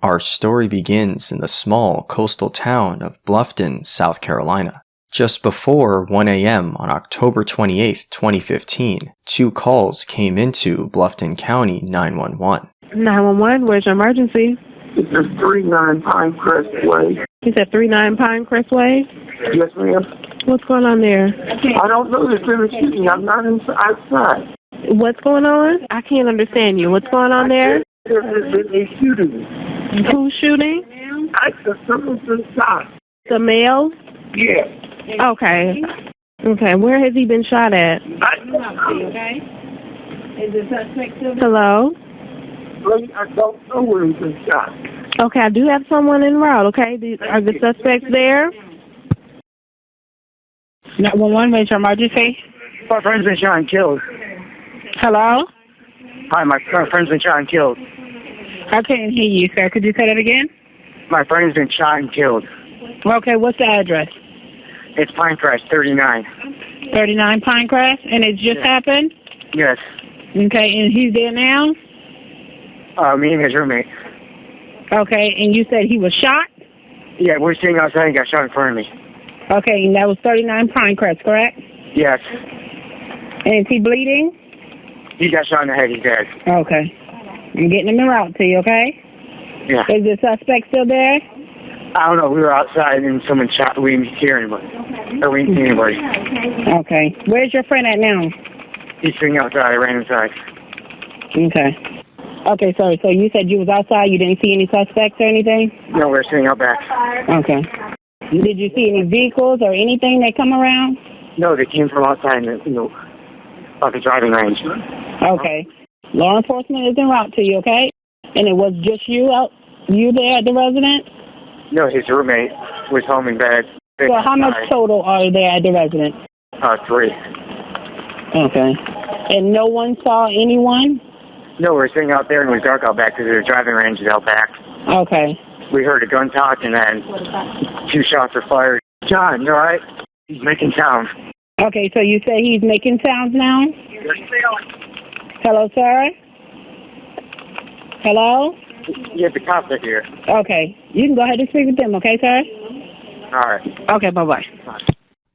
Our story begins in the small coastal town of Bluffton, South Carolina. Just before 1 a.m. on October 28, 2015, 2 calls came into Bluffton County 911. 911, where's your emergency? It's 39 Pinecrest Way. You said 39 Pinecrest Way? Yes, ma'am. What's going on there? I don't know. There's been a shooting. I'm not outside. What's going on? I can't understand you. What's going on there? There's been a shooting. Who's shooting? Someone's been shot. The male? Yeah. Okay. Okay, where has he been shot at? Okay. Is the suspect still? Hello? I don't know where he's been shot. Okay, I do have someone en route, okay? Are the suspects there? 911, major emergency. My friend's been shot and killed. Hello? Hi, my friend's been shot and killed. I can't hear you, sir. Could you say that again? My friend's been shot and killed. Okay, what's the address? It's Pinecrest, 39. 39 Pinecrest, and it just happened? Yes. Okay, and he's there now? Me and his roommate. Okay, and you said he was shot? Yeah, we're sitting outside and got shot in front of me. Okay, and that was 39 Pinecrest, correct? Yes. And is he bleeding? He got shot in the head. He's dead. Okay. I'm getting him en route to you, okay? Yeah. Is the suspect still there? I don't know. We were outside and someone shot. We didn't hear anybody. Or we didn't see anybody. Okay. Where's your friend at now? He's sitting outside. I ran inside. Okay. Okay, sorry. So you said you was outside. You didn't see any suspects or anything? No, we're sitting out back. Okay. Did you see any vehicles or anything that come around? No, they came from outside off the driving range. Okay. Law enforcement is en route to you, okay? And it was just you there at the residence? No, his roommate was home in bed. So how much total are there at the residence? 3. Okay. And no one saw anyone? No, we were sitting out there and it was dark out back because the driving range is out back. Okay. We heard a gun talk and then 2 shots were fired. John, you all right? He's making sound. Okay, so you say he's making sounds now? Hello, sir? Hello? Yeah, the cops are here. Okay. You can go ahead and speak with them, okay, sir? All right. Okay, bye-bye.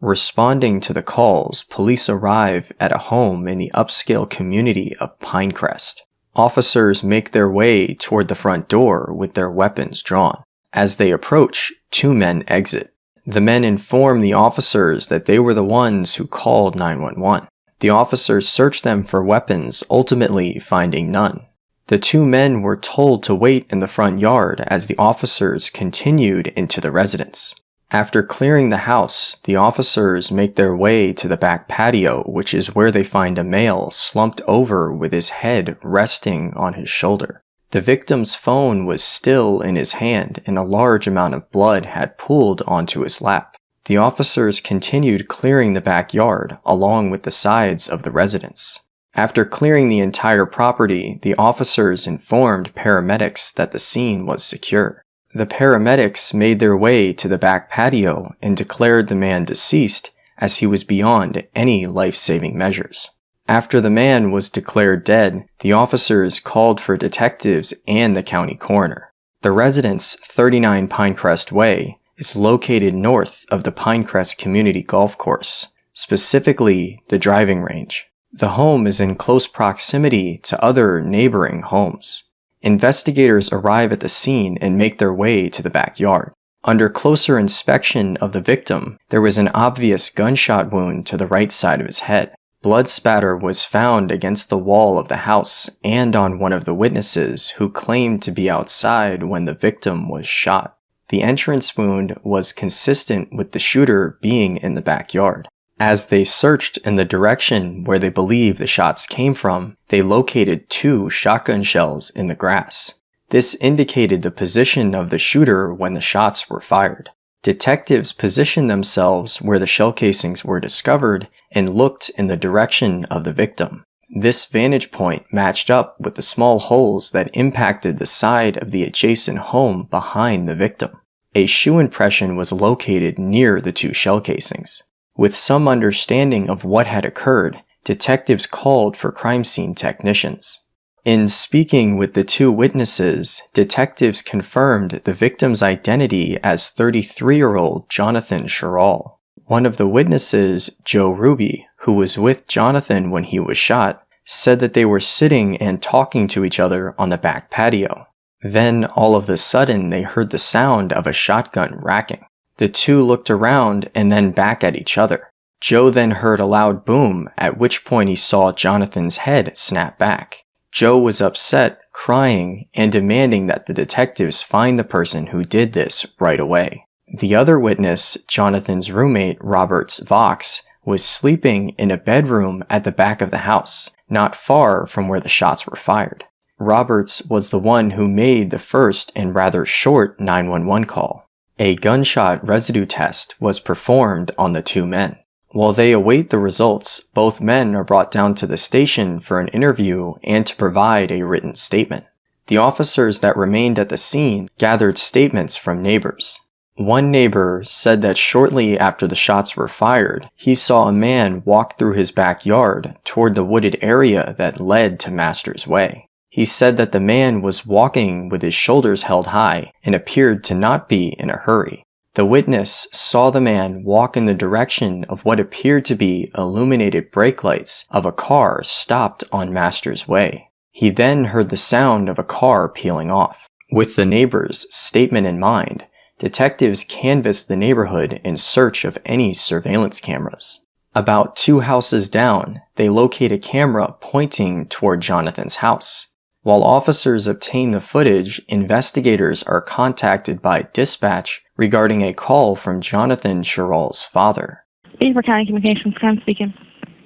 Responding to the calls, police arrive at a home in the upscale community of Pinecrest. Officers make their way toward the front door with their weapons drawn. As they approach, 2 men exit. The men inform the officers that they were the ones who called 911. The officers search them for weapons, ultimately finding none. The 2 men were told to wait in the front yard as the officers continued into the residence. After clearing the house, the officers make their way to the back patio, which is where they find a male slumped over with his head resting on his shoulder. The victim's phone was still in his hand and a large amount of blood had pooled onto his lap. The officers continued clearing the backyard along with the sides of the residence. After clearing the entire property, the officers informed paramedics that the scene was secure. The paramedics made their way to the back patio and declared the man deceased as he was beyond any life-saving measures. After the man was declared dead, the officers called for detectives and the county coroner. The residence, 39 Pinecrest Way, is located north of the Pinecrest Community Golf Course, specifically the driving range. The home is in close proximity to other neighboring homes. Investigators arrive at the scene and make their way to the backyard. Under closer inspection of the victim, there was an obvious gunshot wound to the right side of his head. Blood spatter was found against the wall of the house and on one of the witnesses who claimed to be outside when the victim was shot. The entrance wound was consistent with the shooter being in the backyard. As they searched in the direction where they believe the shots came from, they located 2 shotgun shells in the grass. This indicated the position of the shooter when the shots were fired. Detectives positioned themselves where the shell casings were discovered and looked in the direction of the victim. This vantage point matched up with the small holes that impacted the side of the adjacent home behind the victim. A shoe impression was located near the 2 shell casings. With some understanding of what had occurred, detectives called for crime scene technicians. In speaking with the two witnesses, detectives confirmed the victim's identity as 33-year-old Johnathan Cherol. One of the witnesses, Joe Ruby, who was with Johnathan when he was shot, said that they were sitting and talking to each other on the back patio. Then, all of a sudden, they heard the sound of a shotgun racking. The two looked around and then back at each other. Joe then heard a loud boom, at which point he saw Johnathan's head snap back. Joe was upset, crying, and demanding that the detectives find the person who did this right away. The other witness, Johnathan's roommate, Roberts Vox, was sleeping in a bedroom at the back of the house, not far from where the shots were fired. Roberts was the one who made the first and rather short 911 call. A gunshot residue test was performed on the two men. While they await the results, both men are brought down to the station for an interview and to provide a written statement. The officers that remained at the scene gathered statements from neighbors. One neighbor said that shortly after the shots were fired, he saw a man walk through his backyard toward the wooded area that led to Master's Way. He said that the man was walking with his shoulders held high and appeared to not be in a hurry. The witness saw the man walk in the direction of what appeared to be illuminated brake lights of a car stopped on Master's Way. He then heard the sound of a car peeling off. With the neighbor's statement in mind, detectives canvassed the neighborhood in search of any surveillance cameras. About 2 houses down, they locate a camera pointing toward Johnathan's house. While officers obtain the footage, investigators are contacted by dispatch regarding a call from Johnathan Cherol's father. Beaver County Communications, Crime speaking.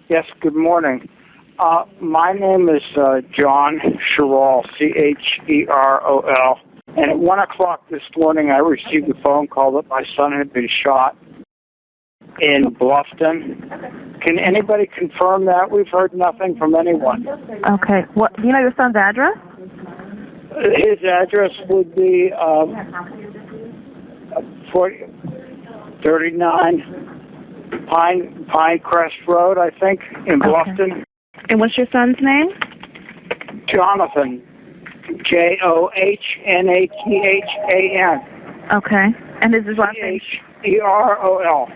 Yes, good morning. My name is John Cherol, Cherol. And at 1 o'clock this morning, I received a phone call that my son had been shot in Bluffton. Can anybody confirm that? We've heard nothing from anyone. Okay. What? Do you know your son's address? His address would be 39 Pinecrest Road, I think, in Bluffton. Okay. And what's your son's name? Jonathan. Johnathan. Okay. And is his last name? Cherol.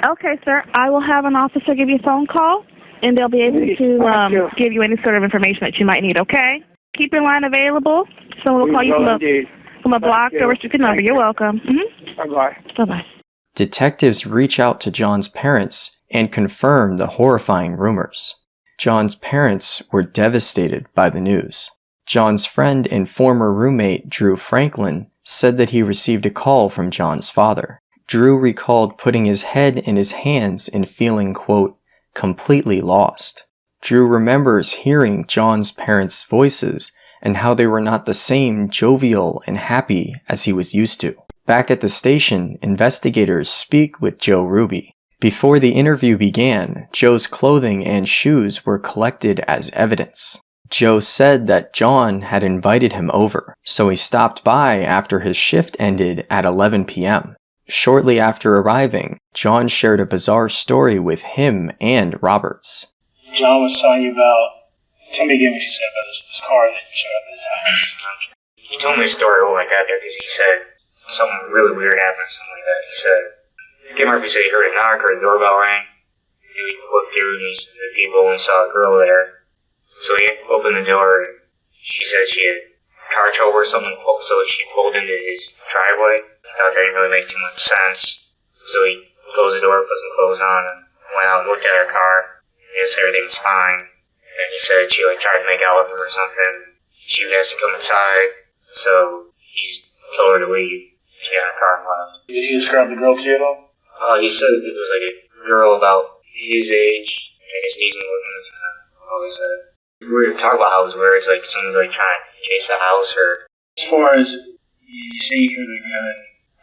Okay, sir. I will have an officer give you a phone call, and they'll be able to give you any sort of information that you might need, okay? Keep your line available. Someone will call you from a blocked or restricted number. You're welcome. Mm-hmm. Bye-bye. Bye-bye. Detectives reach out to John's parents and confirm the horrifying rumors. John's parents were devastated by the news. John's friend and former roommate, Drew Franklin, said that he received a call from John's father. Drew recalled putting his head in his hands and feeling, quote, completely lost. Drew remembers hearing John's parents' voices and how they were not the same jovial and happy as he was used to. Back at the station, investigators speak with Joe Ruby. Before the interview began, Joe's clothing and shoes were collected as evidence. Joe said that John had invited him over, so he stopped by after his shift ended at 11 p.m. Shortly after arriving, John shared a bizarre story with him and Roberts. John was telling you about, tell me again what you said about this car that showed up at his house. He told me a story when I got there because he said something really weird happened or something like that. He said, Kim Murphy said he heard a knock or a doorbell rang. He looked through the people and saw a girl there. So he opened the door and she said she had car trouble or something, so she pulled into his driveway. I thought that didn't really make too much sense. So he closed the door, put some clothes on, and went out and looked at her car. He said everything was fine. And he said she tried to make out with him or something. She asked to come inside, so he told her to leave. She got in her car and left. Did he describe the girl to you at all? He said it was like a girl about his age, I guess decent looking at the time, all he said. We were talking about how it was weird, it's like someone's trying to chase the house or... As far as, you say you heard a gun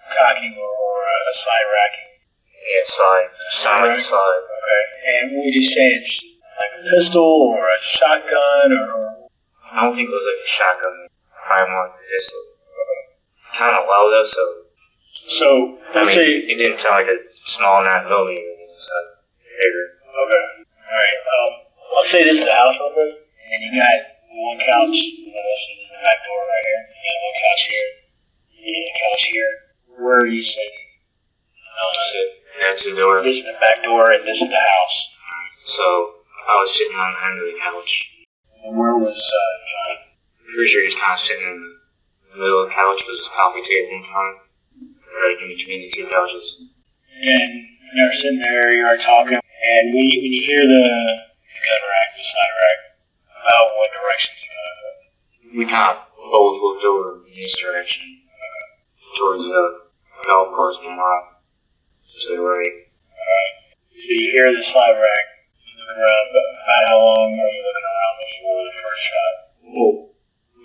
cocking or a slide racking? Yeah, slide. Sounded like a slide. Okay. And what would you say, it's like a pistol or a shotgun or... I don't think it was like a shotgun. Probably more like a pistol. Okay. Kind of loud though, so... So, let's say... It didn't sound like a small 9mm, so bigger. Okay. Alright, let's say this is a house real quick, and you got One couch, this is the back door right here. You got one couch here. You got a couch here. Where are you sitting? That's the door. This is the back door, and this is the house. So I was sitting on the end of the couch. And where was John? Pretty sure he's kind of sitting in the middle of the couch with his coffee table in front, right in between the two couches. And you're sitting there, you are talking, and when you hear the gun rack, the slide rack, about what direction is it going? We kind of both looked over in this direction, towards the golf course and lot. To the right. Alright. So you hear the slide rack, you look around, but about how long are you looking around before the first shot? Well,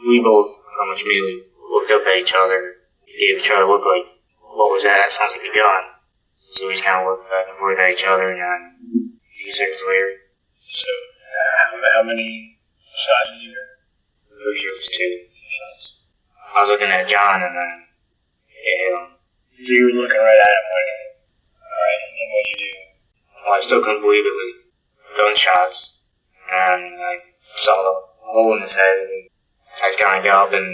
we both immediately looked up at each other, gave each other a look like, what was that? That sounds like a gun. So we just kind of looked back and forth at each other, and then a few seconds later. So, how many shots did you hear? Pretty sure it was 2 shots. I was looking at John, and then it hit him. So you were looking right at him when alright, and then what did you do? Well, I still couldn't believe it was gunshots, and I saw the hole in his head, and I kind of got up and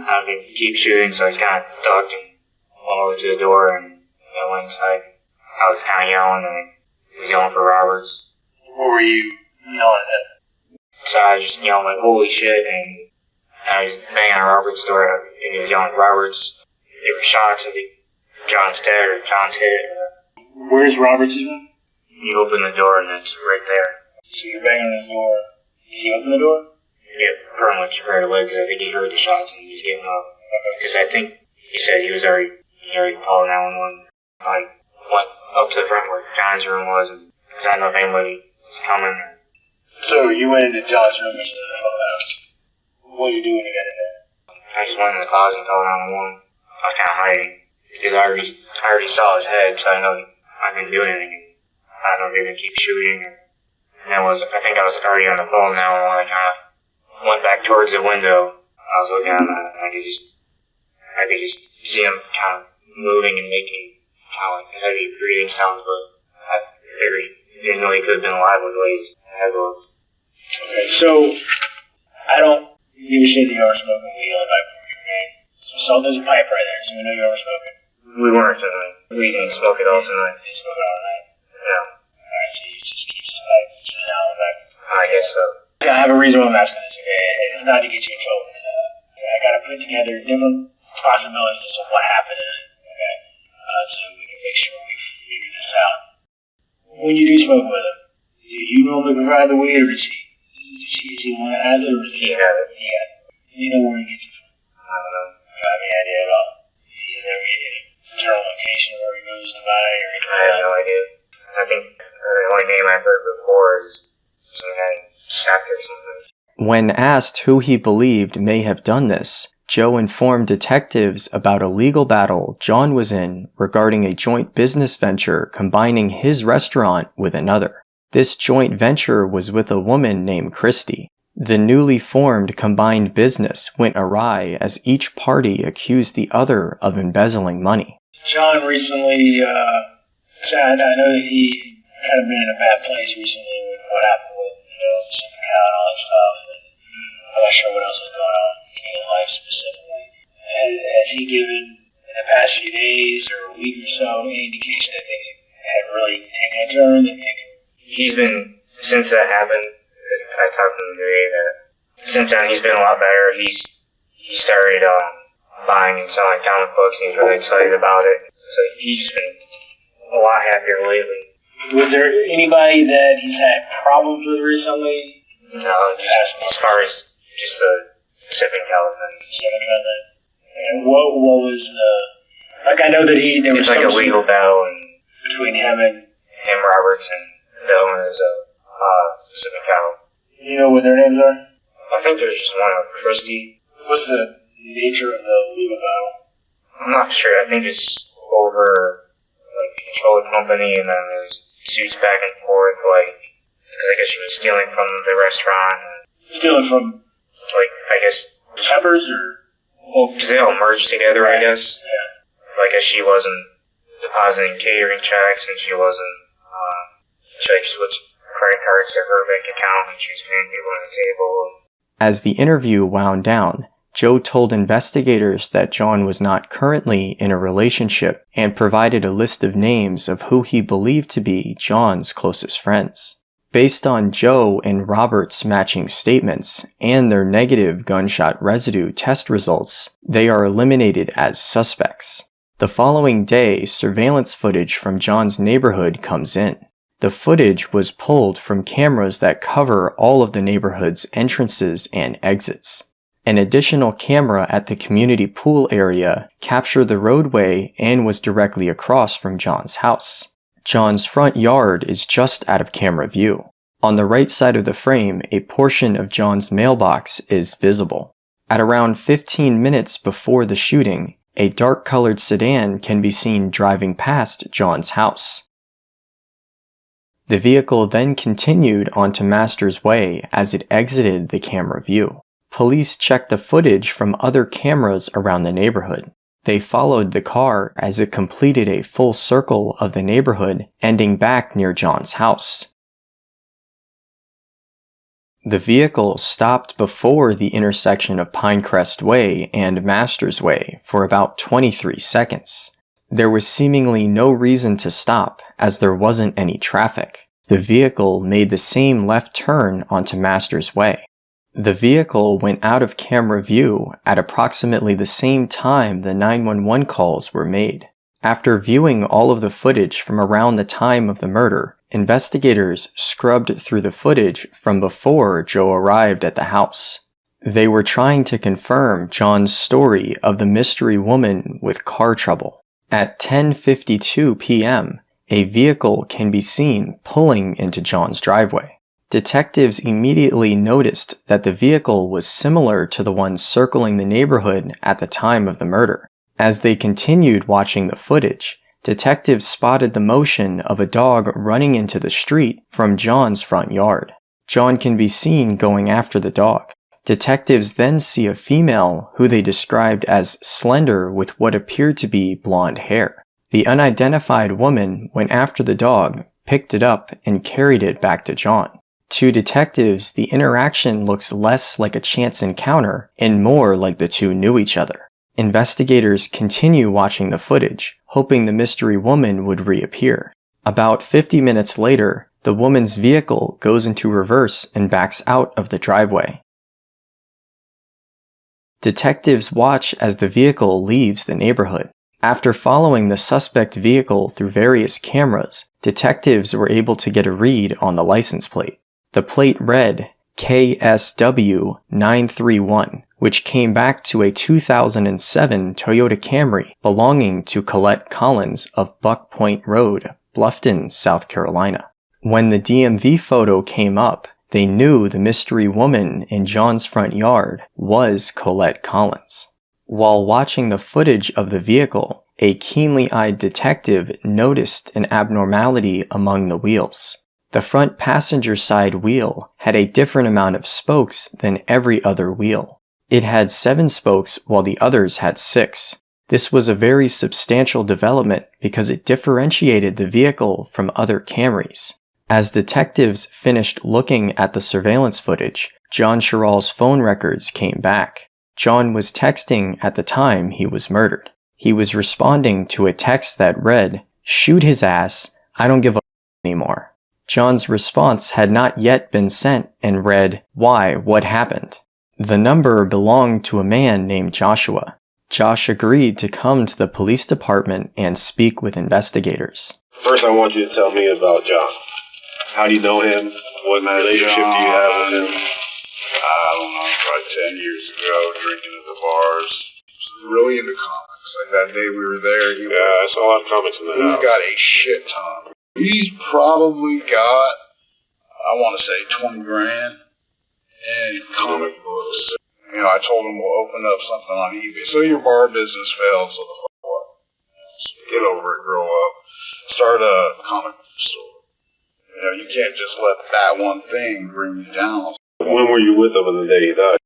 I could keep shooting, so I kind of ducked and went over to the door and I went inside. I was kind of yelling, and I was yelling for Roberts. What were you yelling at? So I was just yelling like, holy shit, and I was banging on Roberts' door, and he was yelling Roberts. There were shots, I think John's dead or John's hit. Where's Roberts even? He opened the door, and it's right there. So you're banging on his door. Did he open the door? Yeah, pretty much right away, because I think he heard the shots and he was getting up. Because I think he said he already called 911. I went up to the front where John's room was, because I didn't know if anybody was coming. So you went into John's room instead of the phone house. What are you doing to get in there? I just went in the closet and called 911. I was kind of hiding, because I already saw his head, so I know I couldn't do anything. I don't know if they could keep shooting. And I think I was already on the phone now, and when I kind of went back towards the window, I was looking at him, and I could just see him kind of moving and making kind of like heavy breathing sounds, but I figured he didn't know he could have been alive with the way his head was. Okay, so you said you were smoking weed all night before your game. So there's a pipe right there, so we know you were smoking. We weren't tonight. We didn't smoke it all tonight. You smoke it all night? Yeah. Alright, so you just keep the pipe just now and back. I guess so. I have a reason why I'm asking this, okay? It's not to get you in trouble. I gotta put together different possibilities as to what happened in it, okay? So we can make sure we figure this out. When you do smoke with him, do you normally provide the weed, or is he one that has it, or is He had it. He had it. You know where he gets it from? I don't know. You have any idea at all? You have any internal location where he goes to buy, or anything? I have no idea. I think the only name I've heard before is some guy sacked or something. When asked who he believed may have done this, Joe informed detectives about a legal battle John was in regarding a joint business venture combining his restaurant with another. This joint venture was with a woman named Christy. The newly formed combined business went awry as each party accused the other of embezzling money. John recently, I know that he kind of been in a bad place recently with what happened with, the super cow and all that stuff. I'm not sure what else is going on in his life specifically. And has he given, in the past few days or a week or so, any indication that things had really taken a turn? He's been, since that happened, I talked to him today, that since then he's been a lot better. He started buying and selling comic books, and he's really excited about it. So he's been a lot happier lately. Was there anybody that he's had problems with recently? No, as far as just the sipping Calvin. And what was like I know that there was like a legal battle between him Roberts and the owners of Sipping Cow. You know what their names are? I think there's just one of Christy. What's the nature of the legal battle? I'm not sure. I think it's over control the company, and then there's suits back and forth, because I guess she was stealing from the restaurant. Stealing from? I guess... Peppers, or? Because they all merged together, I guess. Yeah. I guess she wasn't depositing catering checks, and she wasn't... she switched credit cards to her bank account, and she was paying people on the table. As the interview wound down, Joe told investigators that John was not currently in a relationship and provided a list of names of who he believed to be John's closest friends. Based on Joe and Robert's matching statements and their negative gunshot residue test results, they are eliminated as suspects. The following day, surveillance footage from John's neighborhood comes in. The footage was pulled from cameras that cover all of the neighborhood's entrances and exits. An additional camera at the community pool area captured the roadway and was directly across from John's house. John's front yard is just out of camera view. On the right side of the frame, a portion of John's mailbox is visible. At around 15 minutes before the shooting, a dark-colored sedan can be seen driving past John's house. The vehicle then continued onto Masters Way as it exited the camera view. Police checked the footage from other cameras around the neighborhood. They followed the car as it completed a full circle of the neighborhood, ending back near John's house. The vehicle stopped before the intersection of Pinecrest Way and Masters Way for about 23 seconds. There was seemingly no reason to stop as there wasn't any traffic. The vehicle made the same left turn onto Masters Way. The vehicle went out of camera view at approximately the same time the 911 calls were made. After viewing all of the footage from around the time of the murder, investigators scrubbed through the footage from before Joe arrived at the house. They were trying to confirm John's story of the mystery woman with car trouble. At 10:52 p.m., a vehicle can be seen pulling into John's driveway. Detectives immediately noticed that the vehicle was similar to the one circling the neighborhood at the time of the murder. As they continued watching the footage, detectives spotted the motion of a dog running into the street from John's front yard. John can be seen going after the dog. Detectives then see a female who they described as slender with what appeared to be blonde hair. The unidentified woman went after the dog, picked it up, and carried it back to John. To detectives, the interaction looks less like a chance encounter and more like the two knew each other. Investigators continue watching the footage, hoping the mystery woman would reappear. About 50 minutes later, the woman's vehicle goes into reverse and backs out of the driveway. Detectives watch as the vehicle leaves the neighborhood. After following the suspect vehicle through various cameras, detectives were able to get a read on the license plate. The plate read KSW 931, which came back to a 2007 Toyota Camry belonging to Colette Collins of Buck Point Road, Bluffton, South Carolina. When the DMV photo came up, they knew the mystery woman in John's front yard was Colette Collins. While watching the footage of the vehicle, a keenly-eyed detective noticed an abnormality among the wheels. The front passenger side wheel had a different amount of spokes than every other wheel. It had 7 spokes while the others had 6. This was a very substantial development because it differentiated the vehicle from other Camrys. As detectives finished looking at the surveillance footage, John Cherol's phone records came back. John was texting at the time he was murdered. He was responding to a text that read, "Shoot his ass, I don't give a anymore." John's response had not yet been sent and read, "Why, what happened?" The number belonged to a man named Joshua. Josh agreed to come to the police department and speak with investigators. First, I want you to tell me about John. How do you know him? What relationship do you have with him? I don't know, probably 10 years ago, drinking at the bars. Really into comics. Like that day we were there, I saw a lot of comics in the house. He's got a shit ton. He's probably got, I want to say, 20 grand in comic books. You know, I told him we'll open up something on eBay. So your bar business failed, so the fuck what? Get over it, grow up. Start a comic book store. You know, you can't just let that one thing bring you down. When were you with him on the day he died?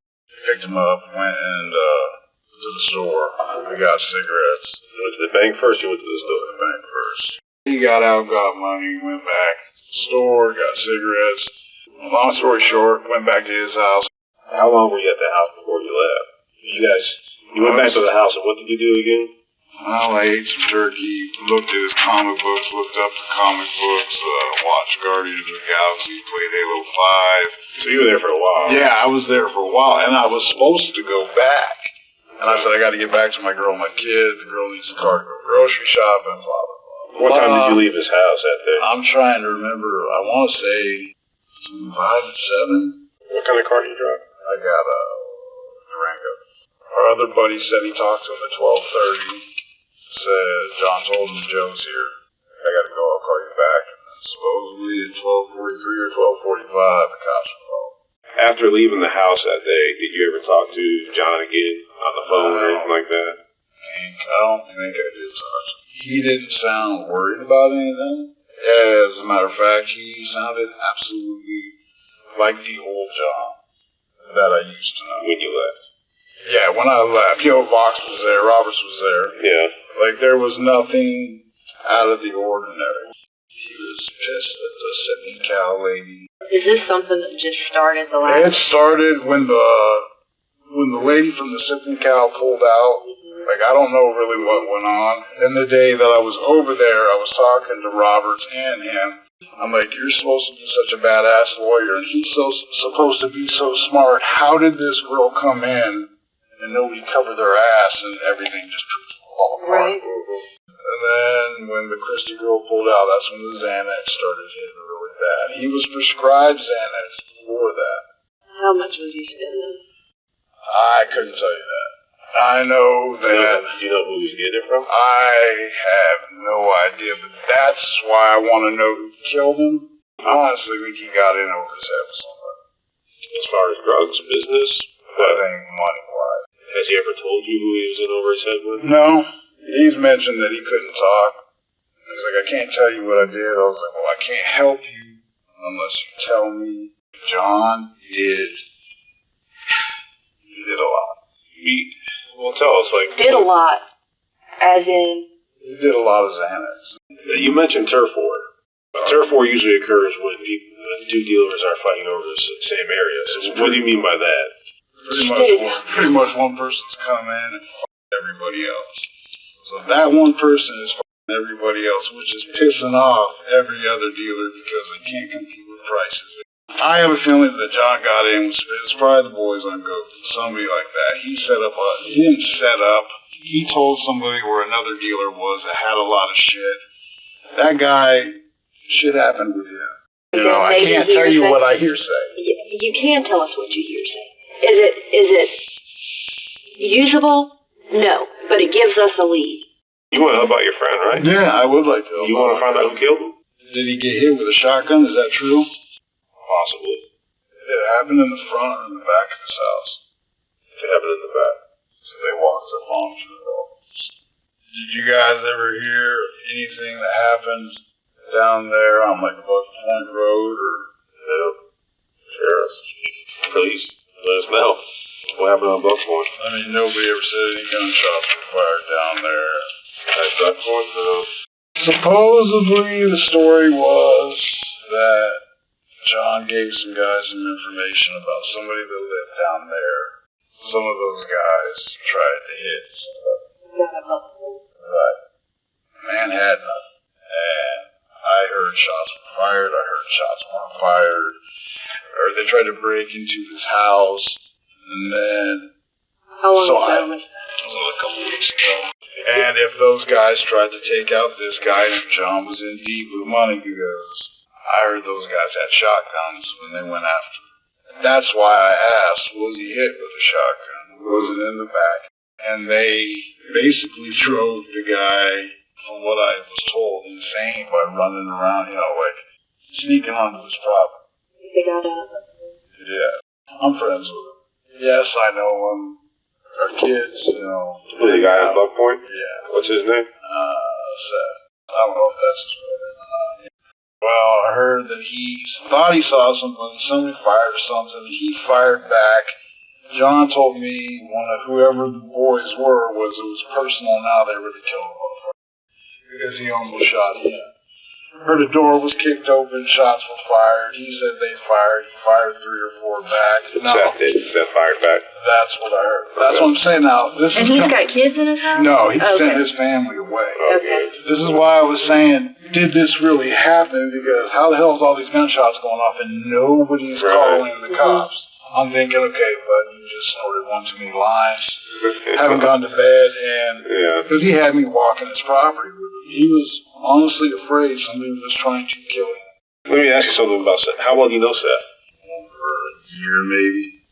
Picked him up, went and to the store. We got cigarettes. You went to the bank first, you went to the store? The bank first. He got out, got money, went back to the store, got cigarettes. Long story short, went back to his house. How long were you at the house before you left? You went back to the house, and what did you do again? Well, I ate some turkey, looked at his comic books, looked up the comic books, watched Guardians of the Galaxy, played Halo 5. So you were there for a while? Yeah, I was there for a while, and I was supposed to go back. And I said, I got to get back to my girl and my kid. The girl needs a car to go grocery shopping, blah, blah, blah. What time did you leave his house that day? I'm trying to remember. I want to say 5 to 7. What kind of car did you drive? I got a Durango. Our other buddy said he talked to him at 12:30. Said, John told him Joe's here. I got to go. I'll call you back. And supposedly at 12:43 or 12:45, the cops were called. After leaving the house that day, did you ever talk to John again on the phone or anything like that? I don't think I did talk to him. He didn't sound worried about anything. As a matter of fact, he sounded absolutely like the old John that I used to know. When you left? Yeah, when I left. P.O. Box was there, Roberts was there. Yeah. Like, there was nothing out of the ordinary. He was pissed at the sitting cow lady. Is this something that just started the last? It started when the lady from the sitting cow pulled out. Like, I don't know really what went on. And the day that I was over there, I was talking to Roberts and him. I'm like, you're supposed to be such a badass lawyer, and he's supposed to be so smart. How did this girl come in and nobody covered their ass and everything just fall apart? Right. And then when the Christie girl pulled out, that's when the Xanax started hitting really bad. He was prescribed Xanax before that. How much was he spending? I couldn't tell you that. I know that. Do you know who he's getting it from? I have no idea, but that's why I want to know who killed him. I honestly think he got in over his head with somebody. As far as drugs, business? I think money-wise. Has he ever told you who he was in over his head with? No. He's mentioned that he couldn't talk. He's like, I can't tell you what I did. I was like, well, I can't help you unless you tell me. John did a lot. Well, tell us, like... Did a lot, as in... He did a lot of Xanax. You mentioned turf war. Turf war usually occurs when two dealers are fighting over the same area. So what do you mean by that? Pretty much one person's come in and f***ing everybody else. So that one person is f***ing everybody else, which is pissing off every other dealer because they can't compete with prices. I have a feeling that John got in with Spitz, probably the boys on Go, somebody like that. He didn't set up. He told somebody where another dealer was that had a lot of shit. That guy, shit happened with him. You know, I can't tell you what I hear say. You can tell us what you hear say. Is it usable? No, but it gives us a lead. You want to know about your friend, right? Yeah, I would like to. You want to find out who killed him? Did he get hit with a shotgun? Is that true? Possibly. Did it happen in the front or in the back of his house? It happened in the back. So they walked up onto the door. Did you guys ever hear of anything that happened down there on like Buck Point Road or Sheriff? Police? Let us know. What happened on Buck Point? I mean, nobody ever said any gunshots were fired down there. At Buck Point? No. Supposedly the story was that John gave some guys some information about somebody that lived down there. Some of those guys tried to hit somebody. Right. Man had nothing. And I heard shots were fired. I heard shots weren't fired. Or they tried to break into his house. And then... How long ago was that? It was a couple weeks ago. And if those guys tried to take out this guy, and John was in deep with money, he goes... I heard those guys had shotguns when they went after him. That's why I asked, was he hit with a shotgun? Was it in the back? And they basically drove the guy, from what I was told, insane by running around, like sneaking onto his property. They got out. Yeah. I'm friends with him. Yes, I know him. Our kids, The guy at Buck Point? Yeah. What's his name? Seth. I don't know if that's his real name or not. Well, I heard that he thought he saw somebody fired something, he fired back. John told me whoever the boys were it was personal now they really killed him because he almost shot him. Heard a door was kicked open, shots were fired. He said they fired. He fired 3 or 4 back. That fired back. That's what I heard. That's what I'm saying now. And he's got kids in his house? No, he sent his family away. Okay. This is why I was saying, did this really happen? Because how the hell is all these gunshots going off and nobody's calling the cops? I'm thinking, okay, but you just snorted one too many lines, haven't gone to bed, and because he had me walking his property with him. He was honestly afraid somebody was trying to kill him. Let me ask you something about Seth. How well do you know Seth? For a year, maybe.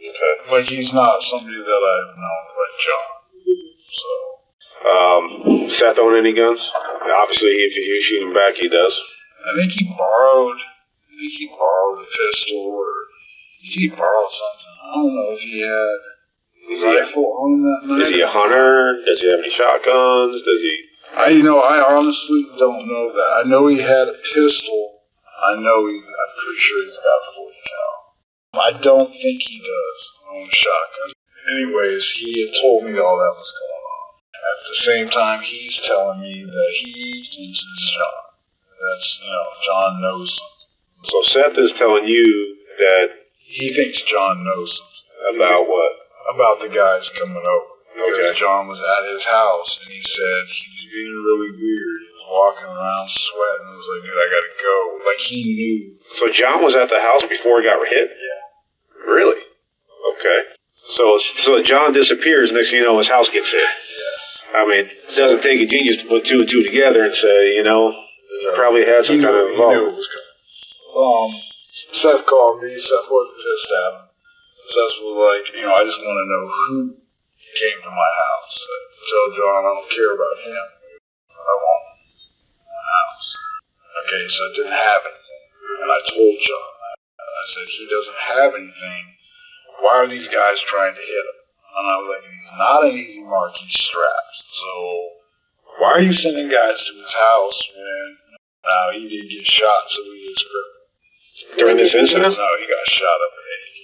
Okay. But he's not somebody that I've known like John. So. Seth own any guns? Obviously, if you shoot him back, he does. I think he borrowed a pistol, or he borrowed something. I don't know if he had a rifle on that night. Is he a hunter? Does he have any shotguns? Does he? I honestly don't know that. I know he had a pistol. I'm pretty sure he's got a 40 cal. I don't think he does own a shotgun. Anyways, he had told me all that was going on. At the same time, he's telling me that he thinks it's John. That's, John knows something. So Seth is telling you that he thinks John knows something. About what? About the guys coming over. Because Okay. John was at his house, and he said he was being really weird. He was walking around sweating. I was like, dude, I gotta go. Like, he knew. So John was at the house before he got hit? Yeah. Really? Okay. So John disappears, next thing you know, his house gets hit. Yeah. I mean, it doesn't take a genius to put 2 and 2 together and say, probably had some kind of He knew it involvement. was coming. Seth called me. Seth wasn't pissed at him. Seth was like, I just want to know who came to my house. I tell John I don't care about him. I want my house. Okay, so it didn't have anything. And I told John that. I said, he doesn't have anything. Why are these guys trying to hit him? And I was like, he's not an easy mark, he's strapped. So why are you sending guys to his house when he did get shot, so he is crippled? During this incident? No, he got shot up at 80.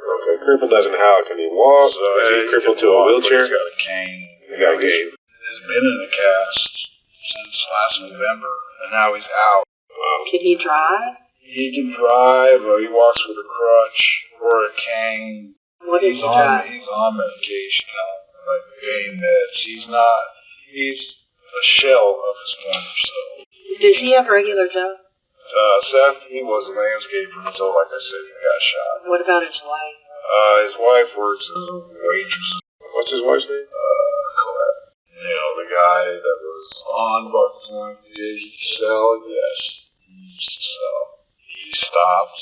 Okay, crippled doesn't how? Can he walk? So Is he crippled to a wheelchair? He's got a cane. He got a cane. He's been in the cast since last November, and now he's out. Can he drive? He can drive, or he walks with a crutch or a cane. What is he drive? He's on medication now, like pain meds. He's a shell of his former self. Does he have a regular job? Seth, he was a landscaper until, like I said, he got shot. What about his wife? His wife works as a waitress. What's his wife's name? Colette. The guy that was on Buck Point, did he sell? Yes, he used to sell. He stopped,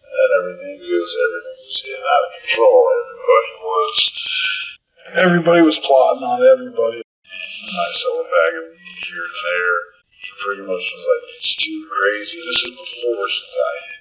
and everything was getting out of control. Everybody was plotting on everybody. And I sell a bag of weed here and there. He pretty much was like, it's too crazy. This is before society.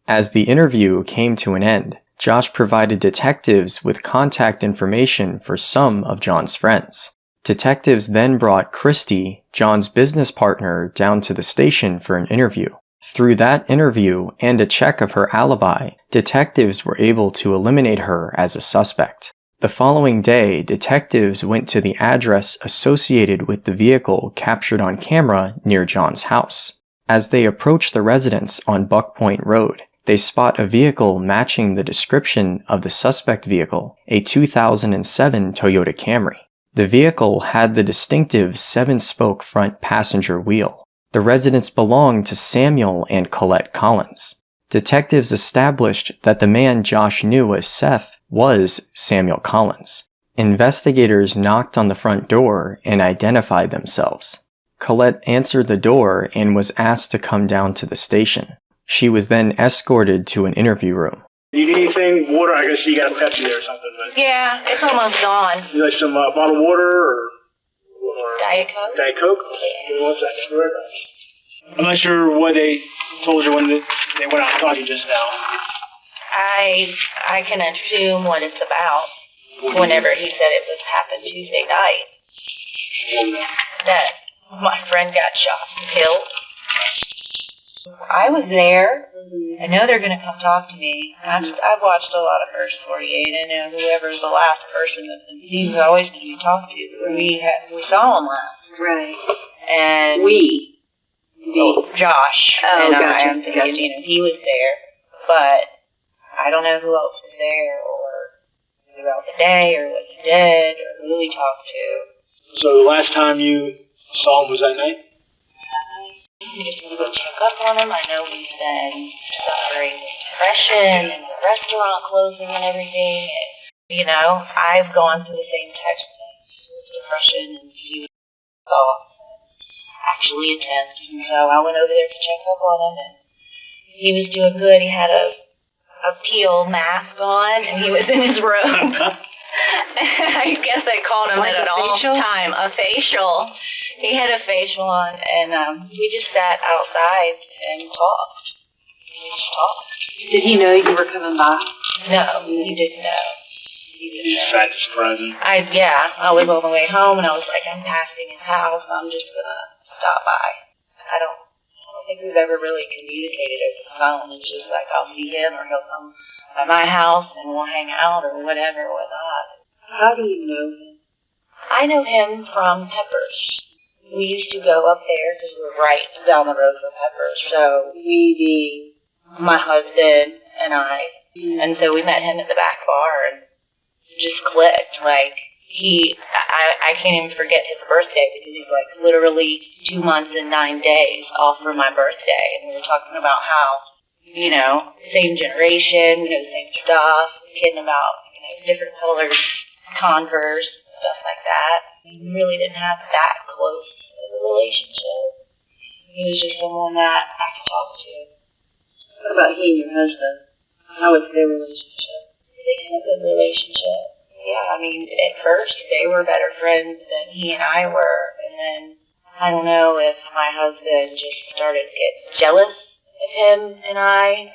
As the interview came to an end, Josh provided detectives with contact information for some of John's friends. Detectives then brought Christy, John's business partner, down to the station for an interview. Through that interview and a check of her alibi, detectives were able to eliminate her as a suspect. The following day, detectives went to the address associated with the vehicle captured on camera near John's house. As they approach the residence on Buck Point Road, they spot a vehicle matching the description of the suspect vehicle, a 2007 Toyota Camry. The vehicle had the distinctive 7-spoke front passenger wheel. The residence belonged to Samuel and Colette Collins. Detectives established that the man Josh knew as Seth was Samuel Collins. Investigators knocked on the front door and identified themselves. Colette answered the door and was asked to come down to the station. She was then escorted to an interview room. You need anything? Water? I guess you got a Pepsi there or something. But Yeah, it's almost gone. you like some bottled water or Diet Coke? Diet Coke? Give me 1 second. I'm not sure what they told you when they went out and talked to you just now. I can assume what it's about. Whenever he said it was happened Tuesday night, that my friend got shot and killed. I was there. I know they're going to come talk to me. I've watched a lot of First 48, and whoever's the last person that he's always going to be talked to. We saw him last. Right. And Josh Oh, and gotcha. I'm thinking, he was there, but I don't know who else was there or throughout the day or what he did or who he talked to. So the last time you saw him was that night? We just want to go check up on him. I know he's been suffering with depression and the restaurant closing and everything. And, I've gone through the same types of things with depression and thoughts. Actually intense. And so I went over there to check up on him, and he was doing good. He had a peel mask on, and he was in his robe. I guess I called him at an off time. A facial. He had a facial on, and we just sat outside and talked. We just talked. Did he know you were coming by? No, he didn't know. You tried to surprise him? I was on the way home, and I was like, I'm passing his house. I'm just going to stop by. I don't think we've ever really communicated over the phone. It's just like I'll see him, or he'll come by my house, and we'll hang out, or whatever, whatnot. How do you know him? I know him from Peppers. We used to go up there because we were right down the road from Peppers. So my husband and I, and so we met him at the back bar and just clicked. Like I can't even forget his birthday because he's like literally 2 months and 9 days off from my birthday, and we were talking about how same generation, the same stuff, kidding about different colors, Converse, stuff like that. We really didn't have that close of a relationship. He was just someone that I could talk to. What about he and your husband? How was their relationship? They had a good relationship. Yeah, at first they were better friends than he and I were, and then I don't know if my husband just started to get jealous of him and I,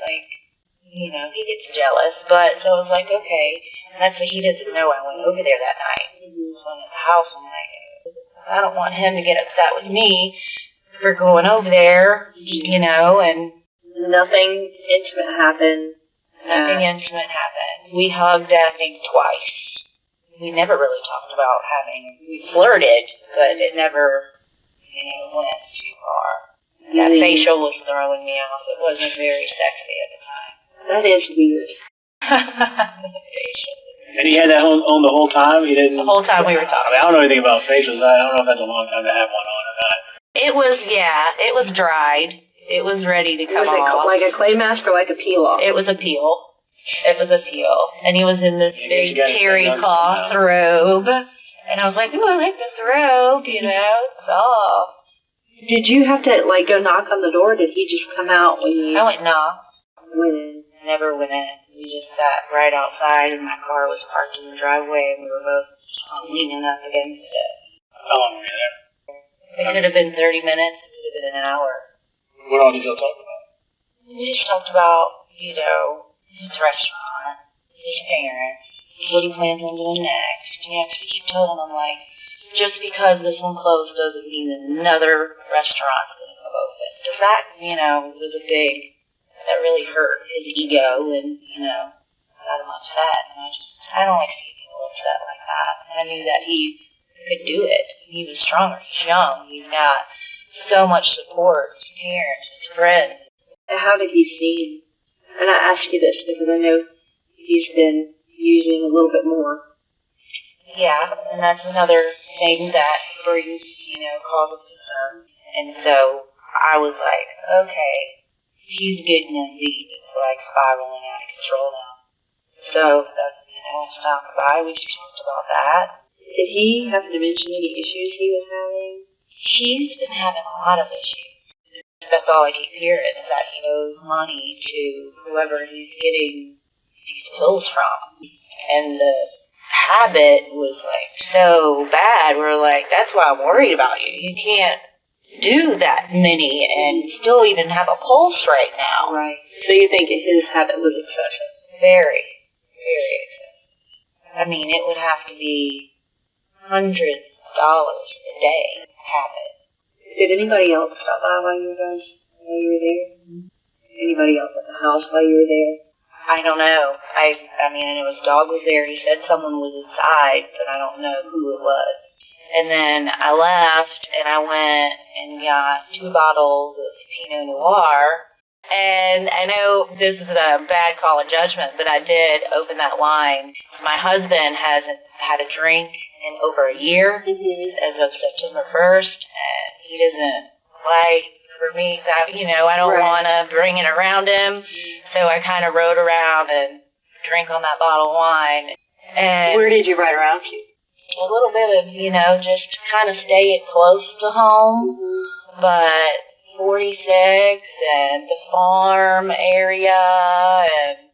he gets jealous, but so I was like, okay, and that's what he doesn't know. I went over there that night. He was at the house. I'm like, I don't want him to get upset with me for going over there, and nothing intimate happened. Nothing intimate happened. We hugged, I think, twice. We never really talked about we flirted, but it never, went too far. That facial was throwing me off. It wasn't very sexy at the time. That is weird. And he had that on the whole time? He didn't? The whole time we were talking. I don't know anything about facials. I don't know if that's a long time to have one on or not. It was dried. It was ready to come off. Like a clay mask or like a peel-off? It was a peel. And he was in this big terry cloth robe. And I was like, ooh, I like this robe, it's soft. Did you have to, go knock on the door? Did he just come out when you... I went knock. Went in? Never went in. We just sat right outside, and my car was parked in the driveway, and we were both leaning up against it. How long were you there? It could have been 30 minutes. It could have been an hour. What all did y'all talk about? We just talked about, his restaurant, his parents, what he plans on doing next. Because we keep telling him, just because this one closed doesn't mean another restaurant is going to come open. Because that, was a big, that really hurt his ego and, got him upset. And I don't like seeing people upset like that. And I knew that he could do it. He was stronger. He's young. He's got so much support, his parents, his friends. How did he seem? And I ask you this because I know he's been using a little bit more. Yeah, and that's another thing that brings, cause of concern. And so I was like, okay, he's getting in deep. It's spiraling out of control now. So that's, stopping by. We just talked about that. Did he happen to mention any issues he was having? He's been having a lot of issues. That's all I keep hearing is that he owes money to whoever he's getting these pills from. And the habit was so bad. We're that's why I'm worried about you. You can't do that many and still even have a pulse right now. Right. So you think his habit was excessive? Very, very excessive. It would have to be hundreds of dollars a day habit. Did anybody else stop by while you were there? Anybody else at the house while you were there? I don't know. I know his dog was there. He said someone was inside, but I don't know who it was. And then I left, and I went and got 2 bottles of Pinot Noir. And I know this is a bad call of judgment, but I did open that line. My husband hasn't had a drink in over a year as of September 1st, and he doesn't like for me, I don't want to bring it around him. So I kind of rode around and drank on that bottle of wine. And where did you ride around to? A little bit of, just kind of stay it close to home, but 46 and the farm area and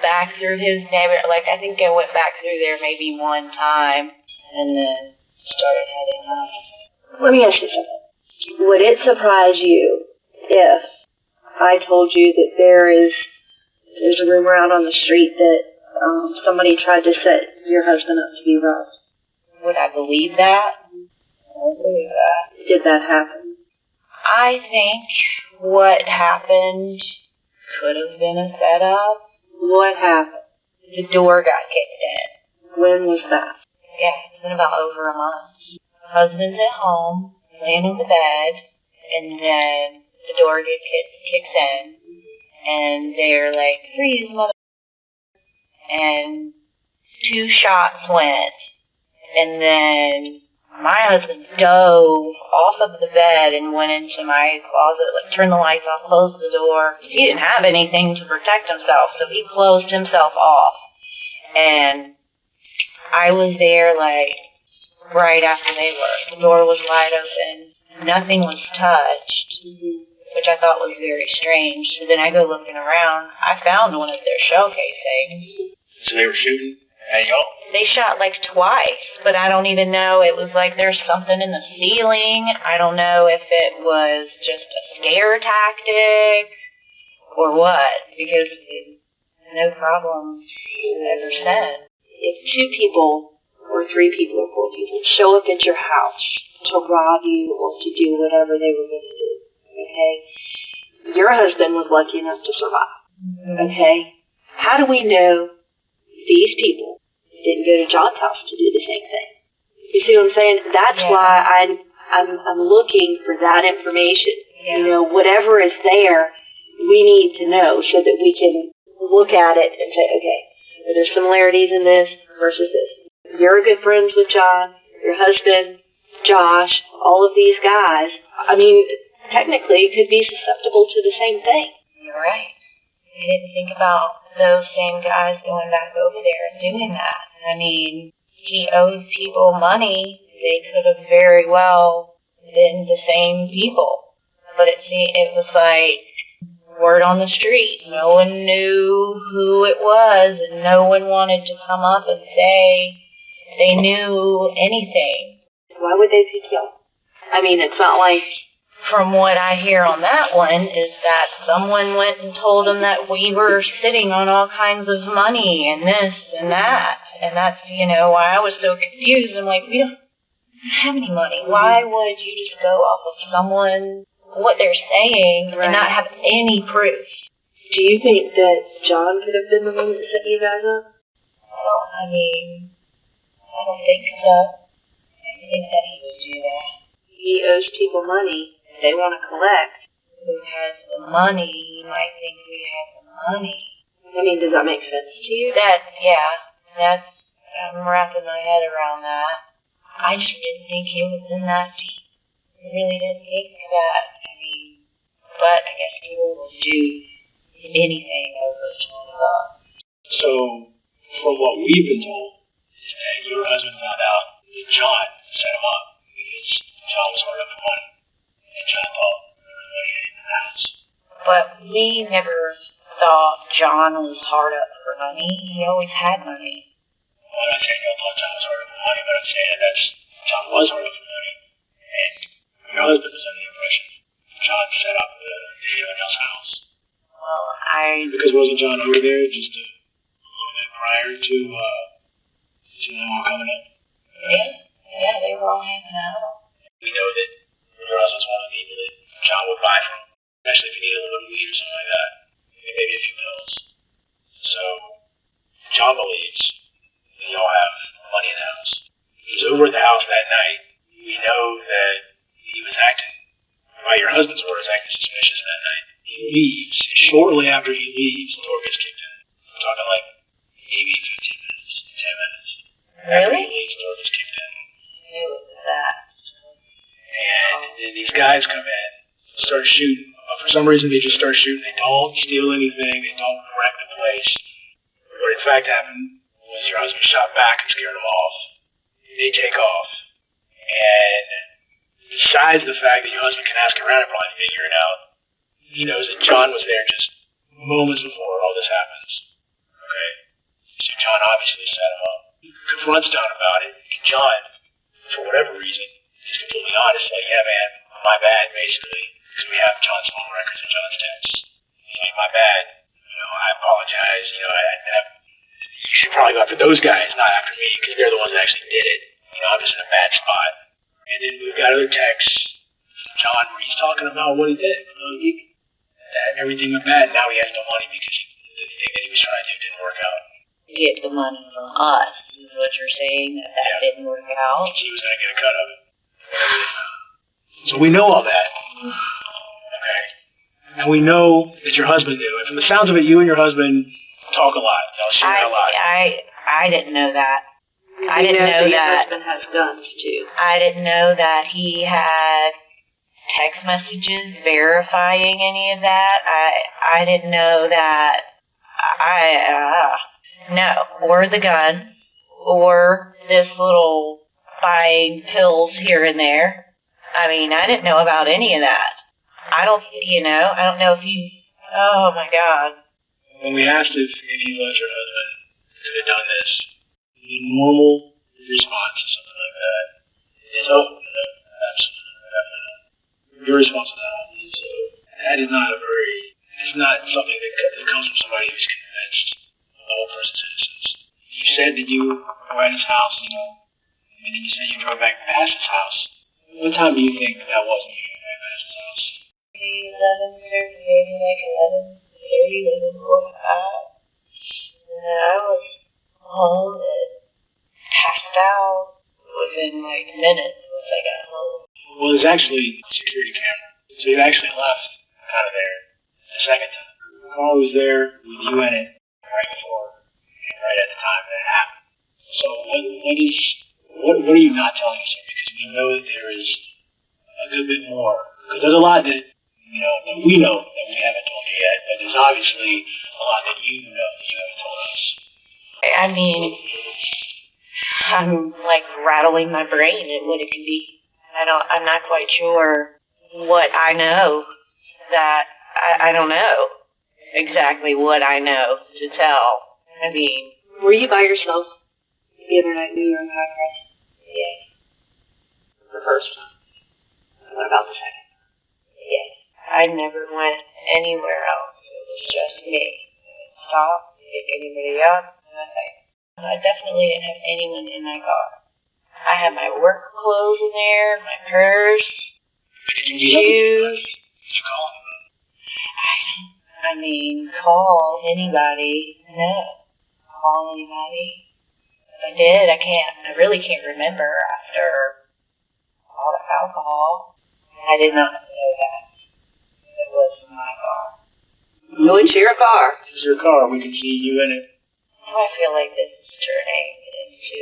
back through his neighborhood. Like, I think I went back through there maybe one time and then started heading home. Let me ask you something. Would it surprise you if I told you that there's a rumor out on the street that somebody tried to set your husband up to be robbed? Would I believe that? I don't believe that. Did that happen? I think what happened could have been a setup. What happened? The door got kicked in. When was that? Yeah, it's been about over a month. Husband's at home, laying in the bed, and then the door kicks in, and they're like, "Freeze, mother!" And 2 shots went, and then my husband dove off of the bed and went into my closet, turned the lights off, closed the door. He didn't have anything to protect himself, so he closed himself off. And I was there, right after they were. The door was wide open. Nothing was touched, which I thought was very strange. So then I go looking around. I found one of their shell casings. So they were shooting at y'all? They shot twice, but I don't even know. It was there's something in the ceiling. I don't know if it was just a scare tactic or what, because no problem ever since. If 2 people or 3 people or 4 people show up at your house to rob you or to do whatever they were going to do, okay, your husband was lucky enough to survive, okay? How do we know these people didn't go to John's house to do the same thing? You see what I'm saying? That's why I'm looking for that information. Yeah. Whatever is there, we need to know so that we can look at it and say, okay, are there similarities in this versus this? You're good friends with John, your husband, Josh, all of these guys. Technically, could be susceptible to the same thing. You're right. I didn't think about those same guys going back over there and doing that. He owed people money. They could have very well been the same people. But it was word on the street. No one knew who it was, and no one wanted to come up and say they knew anything. Why would they pick y'all? It's not like... From what I hear on that one is that someone went and told them that we were sitting on all kinds of money and this and that. And that's, why I was so confused. I'm like, we don't have any money. Why would you just go off of someone, what they're saying, and not have any proof? Do you think that John could have been the one that set you guys up? I don't think so. I think that he would do that. He owes people money. They want to collect. Who has the money? You might think we have the money. Does that make sense to you? I'm wrapping my head around that. I just didn't think he was in that deep. I really didn't think that. But I guess people will do anything over $20. So, from what we've been told, your husband found out that John set him up because John was hard up in money. And John thought there was money in the house. But we never thought John was hard up for money. He always had money. Well, I'm not saying y'all thought John was hard up for money, but I'm saying that John was hard up for money. And your husband was under the impression John set up the day at y'all's house. Well, Because wasn't John over there just a little bit prior to them all coming up? Yeah, they were all hanging out. We know that your husband's one of the people that John would buy from, especially if you need a little bit of weed or something like that, maybe a few pills. So, John believes that y'all have money in the house. He was over at the house that night. We know that he was acting, by your husband's orders, acting suspicious that night. He leaves. Shortly after he leaves, the door gets kicked in. I'm talking like maybe 15 minutes, 10 minutes. After he leaves, the door gets kicked in. Who was that? And then these guys come in, start shooting. For some reason, they just start shooting. They don't steal anything. They don't wreck the place. What in fact happened was your husband shot back and scared them off. They take off. And besides the fact that your husband can ask around and probably figure it out, he knows that John was there just moments before all this happens. Okay? So John obviously set him up. He confronts John about it. And John, for whatever reason, is completely honest. Like, yeah, man, my bad, basically. Because we have John's phone records and John's texts. He's like, my bad. You know, I apologize. You know, you should probably go after those guys, not after me, because they're the ones that actually did it. You know, I'm just in a bad spot. And then we've got other texts from John where he's talking about what he did. That everything went bad. Now he has no money because the thing that he was trying to do didn't work out. Get the money from us, is what you're saying, that didn't work out? He was going to get a cut of it. So we know all that. Okay? And we know that your husband knew. And from the sounds of it, you and your husband talk a lot. Y'all share a lot. I didn't know that. I didn't know that your husband has guns, too. I didn't know that he had text messages verifying any of that. I didn't know that. No. Or the gun. Or this little buying pills here and there. I mean, I didn't know about any of that. I don't know if you... Oh, my God. When we asked if you let your husband could have done this, the normal response to something like that is, oh, no, absolutely. Your response to that is not it's not something that comes from somebody who's convinced of the whole person's innocence. You said that you were at his house, and then you said you drove back past his house. What time do you think that was when you drove back past his house? 11:30, maybe like 11:30, 11:45. And I was home and passed out within like minutes once I got home. Well, there's actually a security camera. So you actually left out of there the second time. The car was there with you in it right before and right at the time that it happened. So what are you not telling us here? Because we know that there is a good bit more. Because there's a lot that that we know that we haven't told you yet, but there's obviously a lot that you know that you haven't told us. I mean, I'm like rattling my brain at what it could be. I'm not quite sure what I know that I don't know exactly what I know to tell. I mean, were you by yourself the other night when you were in Congress? Yes. The first time. What about the second? Yes. I never went anywhere else. It was just me. I didn't stop, pick anybody up, nothing. I definitely didn't have anyone in my car. I had my work clothes in there, my purse, shoes. I mean, call anybody. No. Call anybody. If I did, I really can't remember after all the alcohol. I did not know that. It was my car. No, it's your car. It's your car. We can see you in it. I feel like this is turning into,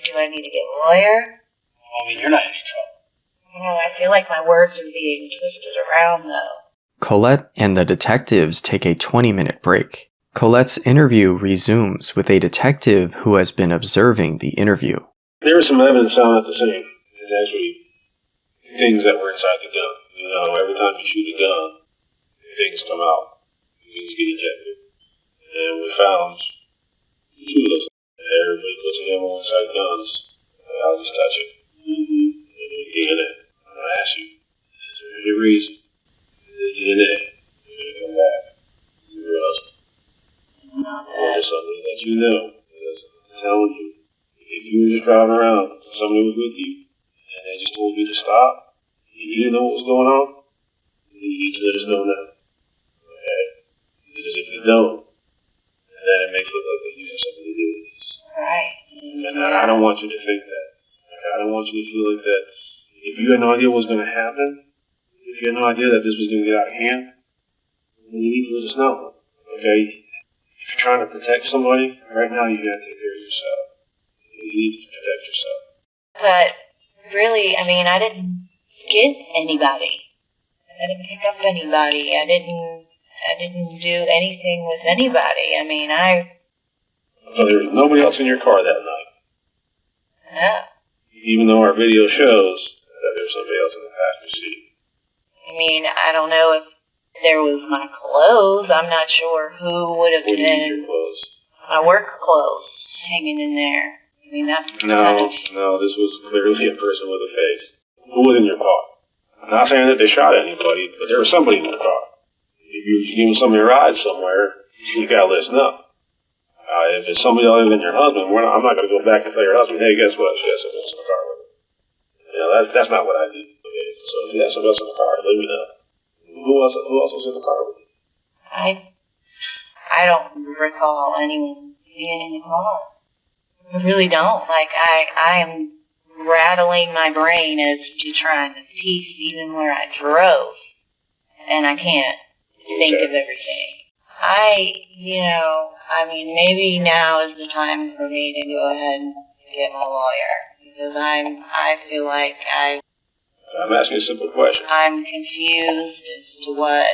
do I need to get a lawyer? I mean, you're not in any trouble. I feel like my words are being twisted around, though. Colette and the detectives take a 20-minute break. Colette's interview resumes with a detective who has been observing the interview. There was some evidence found at the scene. There's actually things that were inside the gun. Every time you shoot a gun, things come out. Things get ejected. And we found two of those. Everybody puts a hammer inside guns. I'll just touch it. And the DNA. I ask you, is there any reason the DNA is going to come back to your husband? Or to somebody that you know is telling you, if you were just driving around, somebody was with you, and they just told you to stop, you didn't know what was going on, you need to let us know now. Okay? Because if you don't, then it makes it look like you're using something to do with this. Right. And I don't want you to think that. I don't want you to feel like that. If you had no idea what was going to happen, if you had no idea that this was going to get out of hand, then you need to let us know. Okay? If you're trying to protect somebody, right now you got to take care of yourself. You need to protect yourself. But really, I mean, I didn't get anybody. I didn't pick up anybody. I didn't do anything with anybody. I mean, So there was nobody else in your car that night? No. Even though our video shows that there's somebody else in the passenger seat. I mean, I don't know if there was my clothes. I'm not sure who would have What do you mean been your clothes? my work clothes hanging in there. I mean, that's No, this was clearly a person with a face. Who was in your car? I'm not saying that they shot anybody, but there was somebody in your car. If you're giving somebody a ride somewhere, you gotta let us know. If it's somebody other than your husband, I'm not gonna go back and tell your husband, hey, guess what? She has somebody else in the car with her. You know, that's not what I do. Okay? So if you have somebody else in the car, let me know. Who else was in the car with you? I don't recall anyone being in the car. I really don't. Like, I am rattling my brain as to trying to piece even where I drove, and I can't think of everything. I mean, maybe now is the time for me to go ahead and get my lawyer, because I feel like I'm asking a simple question. I'm confused as to what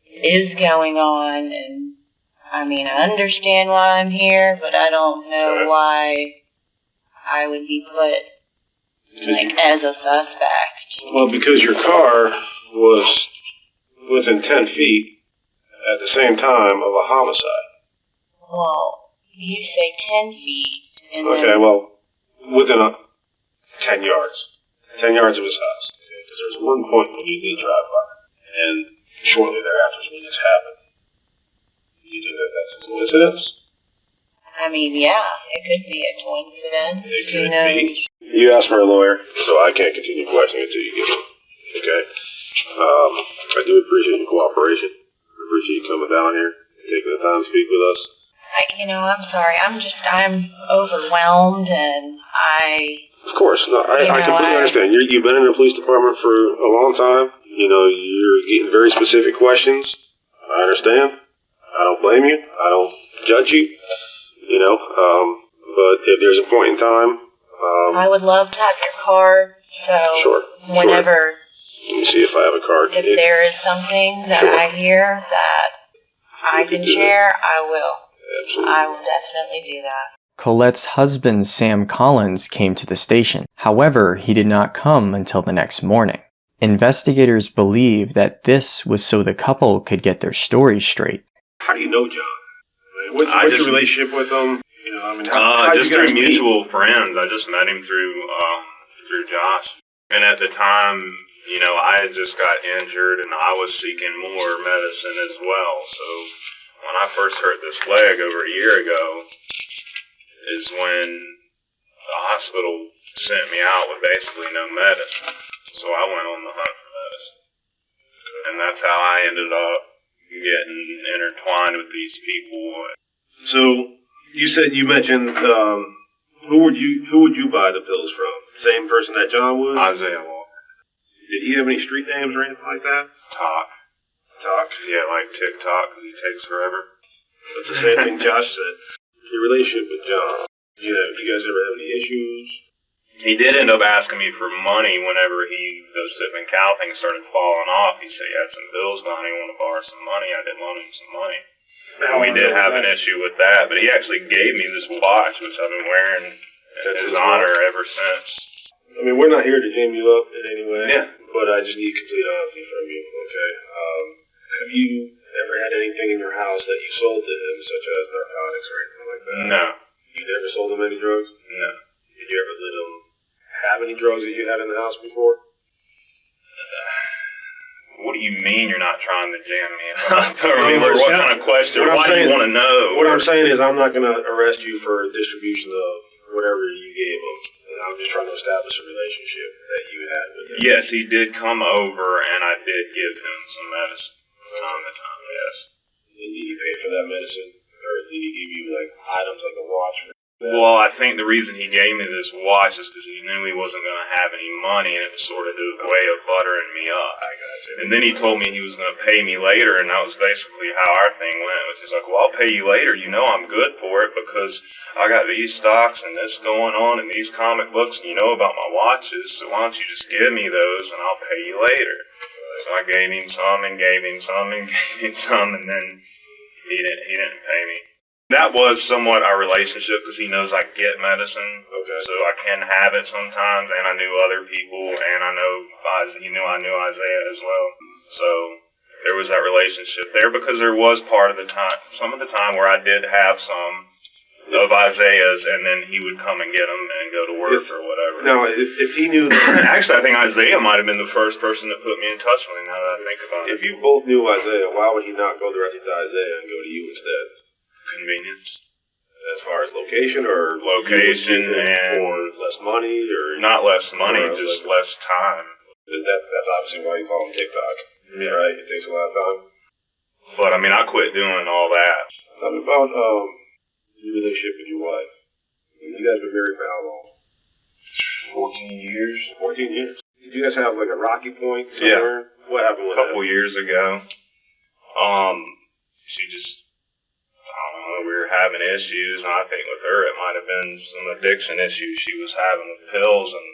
is going on, and I mean, I understand why I'm here, but I don't know why I would be put, like, as a suspect. Well, because your car was within 10 feet at the same time of a homicide. Well, you say 10 feet, and Okay, well, within 10 yards. 10 yards of his house. Because there's one point when you did drive by, and shortly thereafter is when this happened. Do you think that that's a coincidence? I mean, yeah, it could be a coincidence. It could be. You asked for a lawyer, so I can't continue questioning until you get one. Okay? I do appreciate your cooperation. I appreciate you coming down here and taking the time to speak with us. I'm sorry. I'm overwhelmed, and Of course. No, I completely understand. You've been in the police department for a long time. You know, you're getting very specific questions. I understand. I don't blame you. I don't judge you. You know, but if there's a point in time... I would love to have your card, so Sure. whenever... Let me see if I have a card. If there is something that I hear that I can share, I will. Absolutely. I will definitely do that. Colette's husband, Sam Collins, came to the station. However, he did not come until the next morning. Investigators believe that this was so the couple could get their story straight. How do you know John? What's your relationship with him? You know, I mean, how just through mutual friends. I just met him through Josh. And at the time, you know, I had just got injured and I was seeking more medicine as well. So when I first hurt this leg over a year ago is when the hospital sent me out with basically no medicine. So I went on the hunt for medicine. And that's how I ended up getting intertwined with these people. So you mentioned who would you buy the pills from? Same person that John would? Isaiah Walker. Did he have any street names or anything like that? Talk. Yeah, like TikTok, because he takes forever. That's the same thing Josh said. Your relationship with John. Do you guys ever have any issues? He did end up asking me for money whenever those Sipman Cow things started falling off. He said he had some bills gone, he wanted to borrow some money. I did loan him some money. And we did have an issue with that, but he actually gave me this watch, which I've been wearing in his honor ever since. I mean, we're not here to jam you up in any way, yeah, but I just need complete honesty from you, okay? Have you ever had anything in your house that you sold to him, such as narcotics or anything like that? No. You never sold him any drugs? No. Did you ever let him have any drugs that you had in the house before? What do you mean you're not trying to jam me up? What kind of question? Why do you want to know? What I'm saying is I'm not going to arrest you for distribution of whatever you gave him. I'm just trying to establish a relationship that you had with him. Yes, he did come over, and I did give him some medicine from time to time, yes. Did he pay for that medicine? Or did he give you, like, items like a watch? Well, I think the reason he gave me this watch is because he knew he wasn't going to have any money, and it was sort of his way of buttering me up. I got you. And then he told me he was going to pay me later, and that was basically how our thing went. Which is like, well, I'll pay you later. You know I'm good for it because I got these stocks and this going on and these comic books, and you know about my watches, so why don't you just give me those and I'll pay you later. So I gave him some and gave him some and gave him some, and then he didn't pay me. That was somewhat our relationship because he knows I get medicine, so I can have it sometimes, and I knew other people, and he knew I knew Isaiah as well. So there was that relationship there because there was some of the time where I did have some of Isaiah's, and then he would come and get them and go to work or whatever. Now, if he knew... Actually, I think Isaiah might have been the first person that put me in touch with him, now that I think about it. If you both knew Isaiah, why would he not go directly to Isaiah and go to you instead? Convenience. As far as location or... Location and... Or less money or... Not less money, just less time. That's obviously why you call him TikTok. Yeah, right? It takes a lot of time. But, I mean, I quit doing all that. Tell me about your relationship with your wife. You guys been married for how long? 14 years. 14 years. Did you guys have like a rocky point somewhere? Yeah. What happened with that? A couple years ago. She just... we were having issues, and I think with her it might have been some addiction issues she was having with pills, and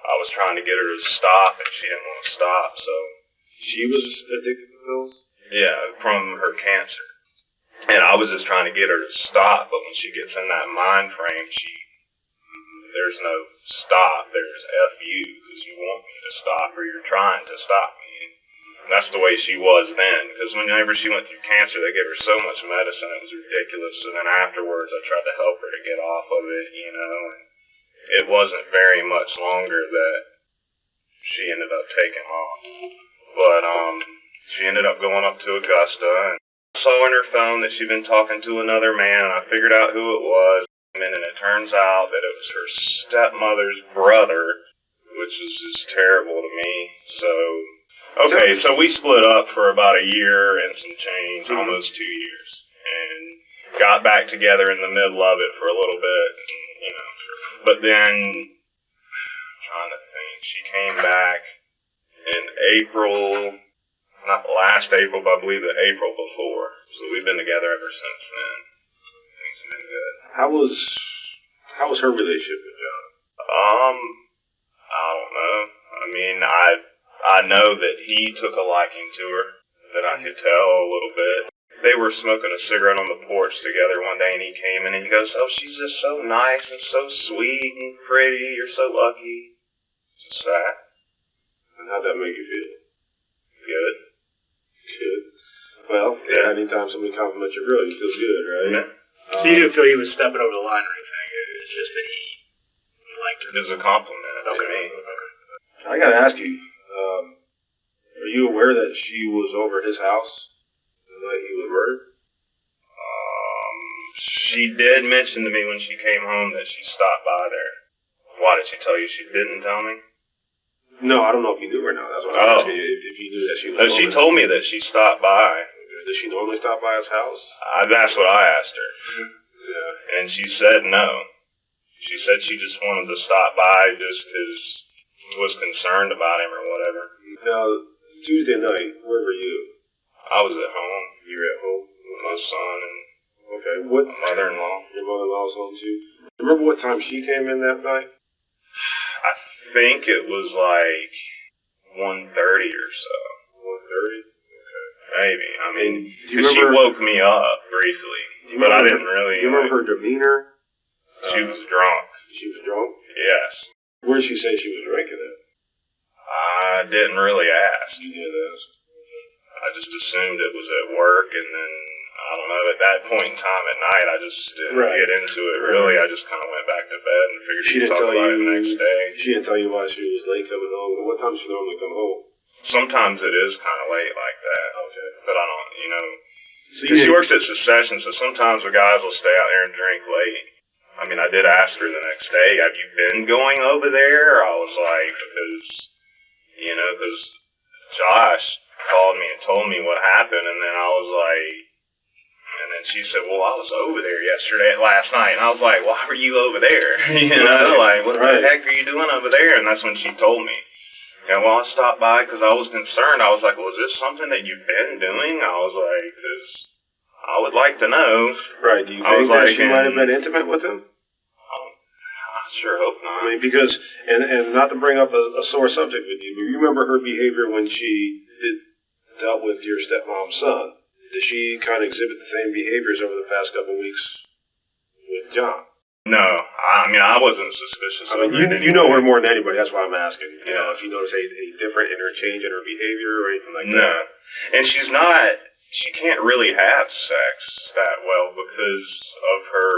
I was trying to get her to stop, and she didn't want to stop, so... She was addicted to pills? Yeah, from her cancer. And I was just trying to get her to stop, but when she gets in that mind frame, there's no stop, there's F you, because you want me to stop, or you're trying to stop me. And that's the way she was then, because whenever she went through cancer, they gave her so much medicine, it was ridiculous. And then afterwards, I tried to help her to get off of it, and it wasn't very much longer that she ended up taking off. But she ended up going up to Augusta, and I saw on her phone that she'd been talking to another man, and I figured out who it was. And it turns out that it was her stepmother's brother, which is just terrible to me. So we split up for about a year and some change, almost 2 years, and got back together in the middle of it for a little bit, But then, I'm trying to think, she came back in April, not last April, but I believe the April before. So we've been together ever since then. Things have been good. How was her relationship with John? I don't know. I mean, I know that he took a liking to her, that I could tell a little bit. They were smoking a cigarette on the porch together one day, and he came in and he goes, "Oh, she's just so nice and so sweet and pretty. You're so lucky." Just that. And how'd that make you feel? Good. Good. Well, anytime somebody compliments your girl, you feel good, right? Yeah. So you didn't feel he was stepping over the line or anything? It's just that he liked her. It was a compliment to me. I gotta ask you, are you aware that she was over his house the night he was murdered? She did mention to me when she came home that she stopped by there. Why did she tell you she didn't tell me? No, I don't know if you knew her now. That's what I'm asking you, if you knew that she was She told me that she stopped by. Does she normally stop by his house? That's what I asked her. Yeah. And she said no. She said she just wanted to stop by just because she was concerned about him or whatever. Now, Tuesday night, where were you? I was at home. You were at home with my son and what my mother-in-law. Your mother-in-law was home too. Remember what time she came in that night? I think it was like 1:30 or so. 1:30? Maybe. I mean, because she woke me up briefly, but I didn't really... Do you remember her demeanor? She was drunk. She was drunk? Yes. Where did she say she was drinking at? I didn't really ask. You didn't ask? I just assumed it was at work, and then, I don't know, at that point in time at night, I just didn't get into it, really. I just kind of went back to bed and figured she'd talk about it the next day. She didn't tell you why she was late coming home? What time does she normally come home? Sometimes it is kind of late like that. Okay. But I don't, because she works at Secession, so sometimes the guys will stay out there and drink late. I mean, I did ask her the next day, have you been going over there? I was like, because Josh called me and told me what happened, and then I was like, and then And she said, well, I was over there last night. And I was like, why were you over there? You know, like, what the heck are you doing over there? And that's when she told me. And well, I stopped by because I was concerned. I was like, well, is this something that you've been doing? I was like, because I would like to know. Right. Do you think that she might have been intimate with him? I sure hope not. I mean, because, and not to bring up a sore subject with you, but you remember her behavior when she dealt with your stepmom's son. Did she kind of exhibit the same behaviors over the past couple of weeks with John? No, I mean, I wasn't suspicious of her. You know her more than anybody, that's why I'm asking. You know, if you notice any different interchange in her behavior or anything like that. No, and she can't really have sex that well because of her,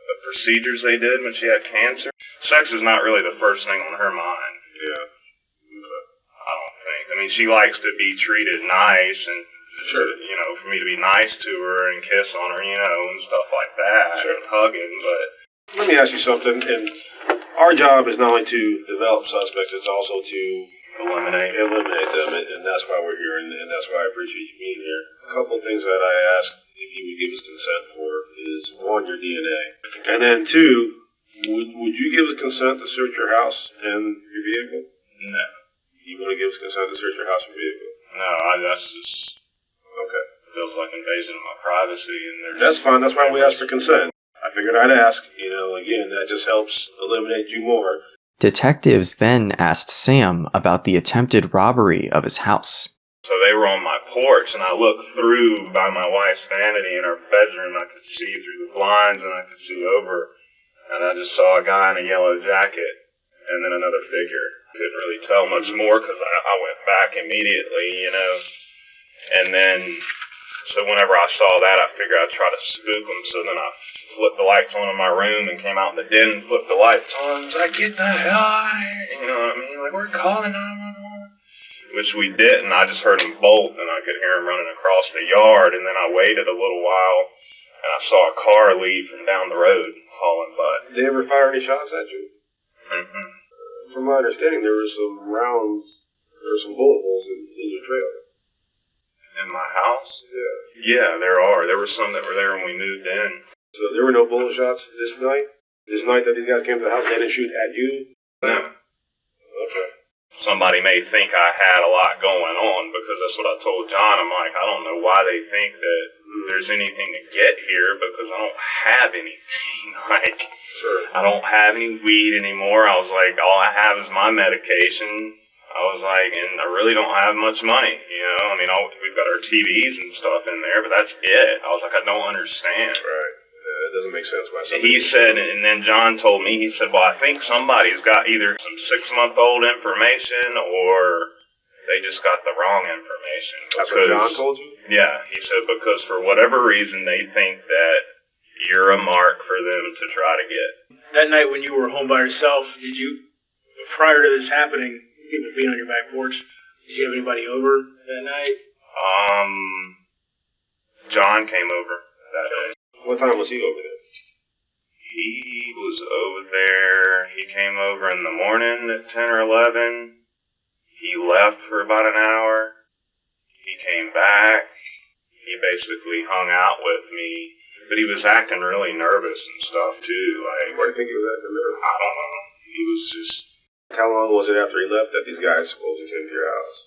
the procedures they did when she had cancer. Sex is not really the first thing on her mind. Yeah. I don't think. I mean, she likes to be treated nice and, you know, for me to be nice to her and kiss on her, you know, and stuff like that, and hugging, but... Let me ask you something, and our job is not only to develop suspects, it's also to eliminate them, and that's why we're here, and that's why I appreciate you being here. A couple of things that I asked if you would give us consent for is, one, your DNA, and then two, would you give us consent to search your house and your vehicle? No. You want to give us consent to search your house and vehicle? No, that's just... Okay. Feels like invasion of my privacy, and that's fine, that's why we asked for consent. I figured I'd ask, you know, again, that just helps eliminate you more. Detectives then asked Sam about the attempted robbery of his house. So they were on my porch, and I looked through by my wife's vanity in her bedroom. I could see through the blinds, and I could see over, and I just saw a guy in a yellow jacket, and then another figure. Didn't really tell much more because I went back immediately, you know. And then, so whenever I saw that, I figured I'd try to spook them. So then I flipped the lights on in my room and came out in the den and flipped the lights on. I was like, get the hell out of here. You know what I mean? Like, we're calling 911. Which we didn't. I just heard him bolt, and I could hear him running across the yard. And then I waited a little while, and I saw a car leave from down the road hauling butt. Did they ever fire any shots at you? Mm-hmm. From my understanding, there were some rounds, there were some bullet holes in your trailer. In my house? Yeah, there are. There were some that were there when we moved in. So there were no bullet shots this night? This night that these guys came to the house, they didn't shoot at you? No. Okay. Somebody may think I had a lot going on because that's what I told John. I'm like, I don't know why they think that there's anything to get here because I don't have anything. Like, I don't have any weed anymore. I was like, all I have is my medication. I was like, and I really don't have much money, you know. I mean, we've got our TVs and stuff in there, but that's it. I was like, I don't understand. Right. It doesn't make sense why somebody... He said, and then John told me, he said, well, I think somebody's got either some 6-month-old information or they just got the wrong information. That's what John told you? Yeah, he said, because for whatever reason, they think that you're a mark for them to try to get. That night when you were home by yourself, did you, prior to this happening, people being on your back porch, did you have anybody over that night? John came over that day. What time was he over there? He was over there. He came over in the morning at 10 or 11. He left for about an hour. He came back. He basically hung out with me. But he was acting really nervous and stuff, too. Like, why do you think he was acting nervous? I don't know. He was just... How long was it after he left that these guys supposedly came to your house?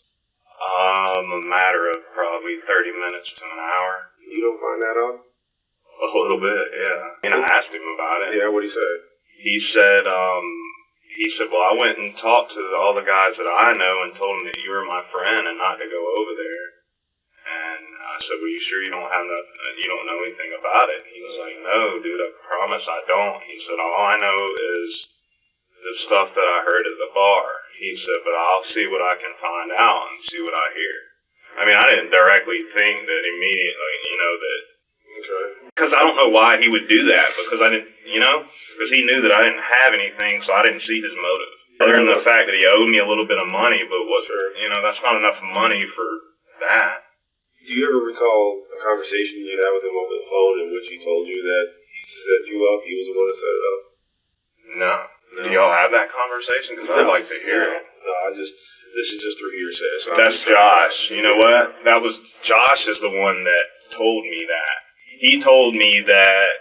A matter of probably 30 minutes to an hour. You don't find that odd? A little bit, yeah. And I asked him about it. Yeah, what'd he say? He said, well, I went and talked to all the guys that I know and told them that you were my friend and not to go over there. And I said, well, you sure you don't know anything about it? He was like, no, dude, I promise I don't. He said, all I know is the stuff that I heard at the bar. He said, but I'll see what I can find out and see what I hear. I mean, I didn't directly think that immediately, you know, that... Because I don't know why he would do that, because I didn't, you know, because he knew that I didn't have anything, so I didn't see his motive. Other than the fact that he owed me a little bit of money, but you know, that's not enough money for that. Do you ever recall a conversation you had with him over the phone in which he told you that he set you up, he was the one that set it up? No. Do y'all have that conversation? Because I'd like to hear it. No, this is just through hearsay. So that's Josh. You know what? Josh is the one that told me that. He told me that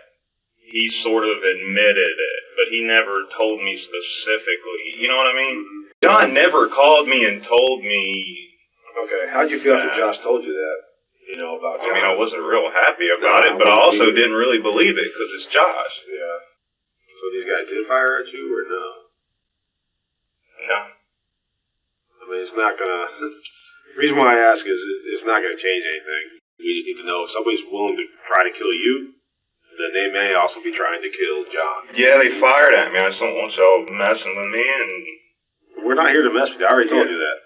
he sort of admitted it, but he never told me specifically. You know what I mean? John never called me and told me. Okay, how'd you feel after Josh told you that? You know, about John? I mean, I wasn't real happy about it, but I also didn't really believe it because it's Josh. Yeah. So these guys did fire at you or no? No. I mean, it's not gonna. The reason why I ask is it's not gonna change anything. We just need to know if somebody's willing to try to kill you, then they may also be trying to kill John. Yeah, they fired at me. I just don't want y'all messing with me. And we're not here to mess with you. I already told you that.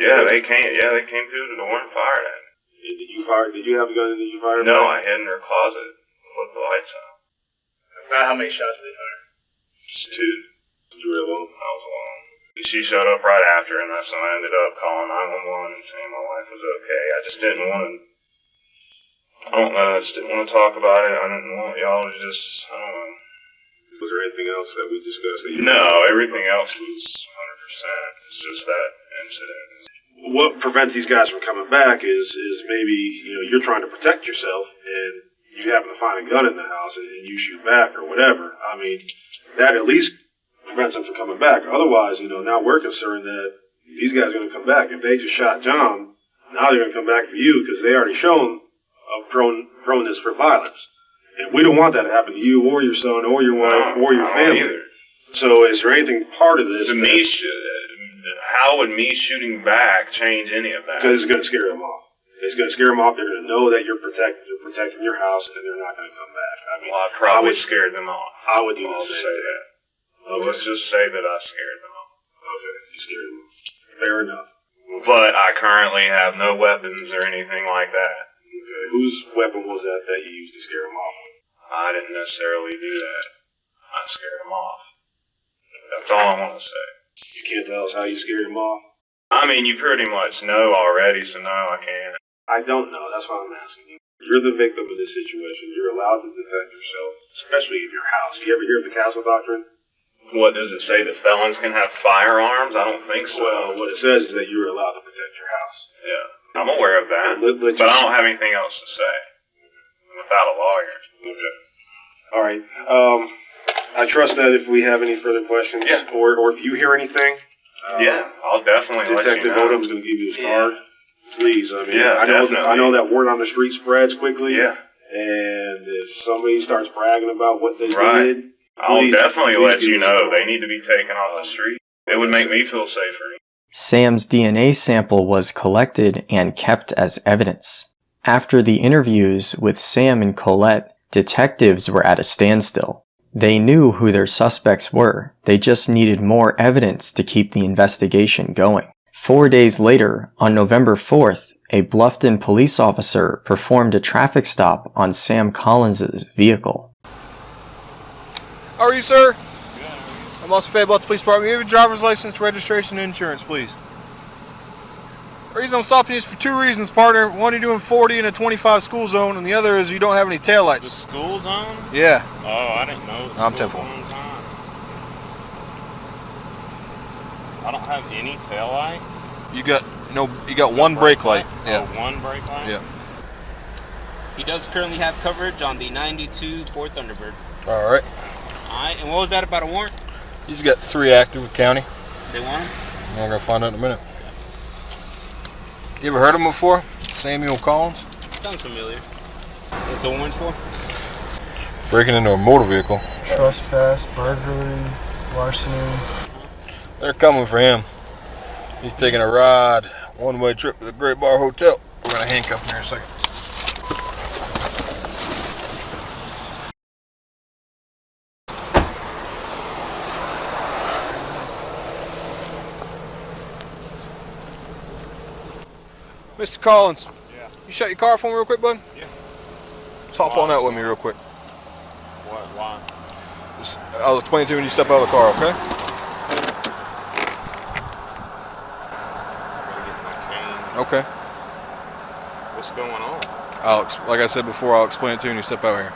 Yeah, they came. Yeah, they came through the door and fired at me. Did you fire? Did you have a gun? Did you fire? No, I hid in their closet. Put the lights on. How many shots did they fire? Just two. You were alone? I was alone. She showed up right after, and that's when I ended up calling 911 and saying my wife was okay. I just didn't want to. I don't know. I just didn't want to talk about it. I didn't want y'all to just. I don't know. Was there anything else that we discussed? No, everything else was 100%. It's just that incident. What prevents these guys from coming back is maybe, you know, you're trying to protect yourself and you happen to find a gun in the house and you shoot back or whatever. I mean, that at least prevents them from coming back. Otherwise, you know, now we're concerned that these guys are going to come back. If they just shot John, now they're going to come back for you because they already shown a proneness for violence. And we don't want that to happen to you or your son or your wife or your family. Either. So is there anything part of this? How would me shooting back change any of that? Because it's going to scare them off. It's going to scare them off. They're going to know that you're protecting your house, and they're not going to come back. I mean, well, I probably scared them off. I would even say that. Okay. Let's just say that I scared them off. Okay, you scared them off. Fair enough. But I currently have no weapons or anything like that. Okay. Whose weapon was that you used to scare them off? I didn't necessarily do that. I scared them off. That's all I want to say. You can't tell us how you scared them off? I mean, you pretty much know already, so no, I can't. I don't know. That's why I'm asking you. You're the victim of this situation. You're allowed to defend yourself, especially in your house. You ever hear of the castle doctrine? What does it say? That felons can have firearms? I don't think so. Well, what it says is that you're allowed to protect your house. Yeah, I'm aware of that, but I don't have anything else to say without a lawyer. Okay. All right. I trust that if we have any further questions, or if you hear anything, I'll definitely let you know. Detective Odom's going to give you his card. Please, I mean, definitely. I know that word on the street spreads quickly. Yeah. And if somebody starts bragging about what they did, I'll definitely let you know. They need to be taken off the street. It would make me feel safer. Sam's DNA sample was collected and kept as evidence. After the interviews with Sam and Colette, detectives were at a standstill. They knew who their suspects were. They just needed more evidence to keep the investigation going. 4 days later, on November 4th, a Bluffton police officer performed a traffic stop on Sam Collins' vehicle. How are you, sir? Good. I'm Officer Fayetteville Police Department. You have your driver's license, registration, and insurance, please. The reason I'm stopping you is for two reasons, partner. One, you're doing 40 in a 25 school zone, and the other is you don't have any taillights. The school zone? Yeah. Oh, I didn't know. I'm 10-4. I don't have any taillights. You got one brake light. Yeah. Oh, one brake light? Yeah. He does currently have coverage on the 92 Ford Thunderbird. All right. All right, and what was that about a warrant? He's got 3 active with county. They want him? We're going to find out in a minute. You ever heard of him before? Samuel Collins? Sounds familiar. What's the warrant for? Breaking into a motor vehicle. Trespass, burglary, larceny. They're coming for him. He's taking a ride, one-way trip to the Great Bar Hotel. We're going to handcuff him here in a second. Mr. Collins. Yeah. You shut your car for me real quick, bud? Yeah. Just hop on out with me real quick. What? Why? I'll explain it to you when you step out of the car, okay? Okay. What's going on? Like I said before, I'll explain it to you when you step out here.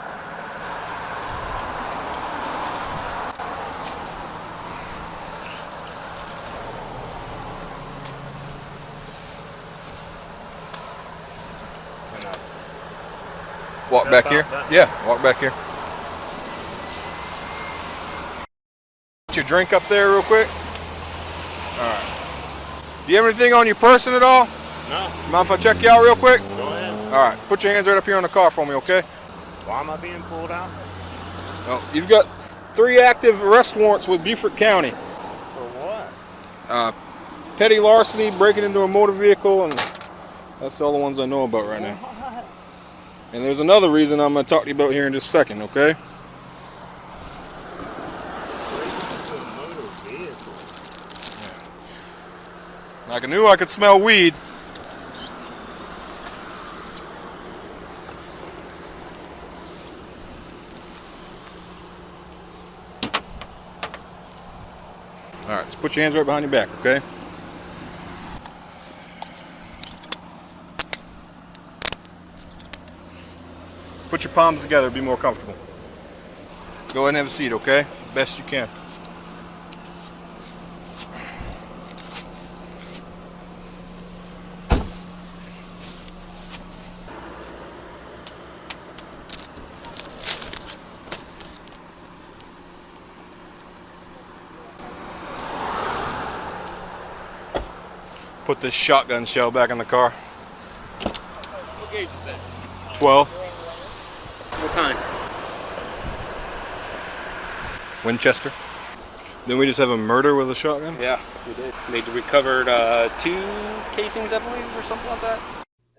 Walk back here? Yeah, walk back here. Get your drink up there real quick. Alright. Do you have anything on your person at all? No. Mind if I check you out real quick? Go ahead. Alright, put your hands right up here on the car for me, okay? Why am I being pulled out? Well, you've got 3 active arrest warrants with Beaufort County. For what? Petty larceny, breaking into a motor vehicle, and that's all the ones I know about right now. And there's another reason I'm going to talk to you about here in just a second, okay? Like I knew I could smell weed. Alright, just put your hands right behind your back, okay? Put your palms together, be more comfortable. Go ahead and have a seat, okay? Best you can. Put this shotgun shell back in the car. What gauge is that? 12. What kind? Winchester. Then we just have a murder with a shotgun? Yeah, we did. They recovered 2 casings, I believe, or something like that.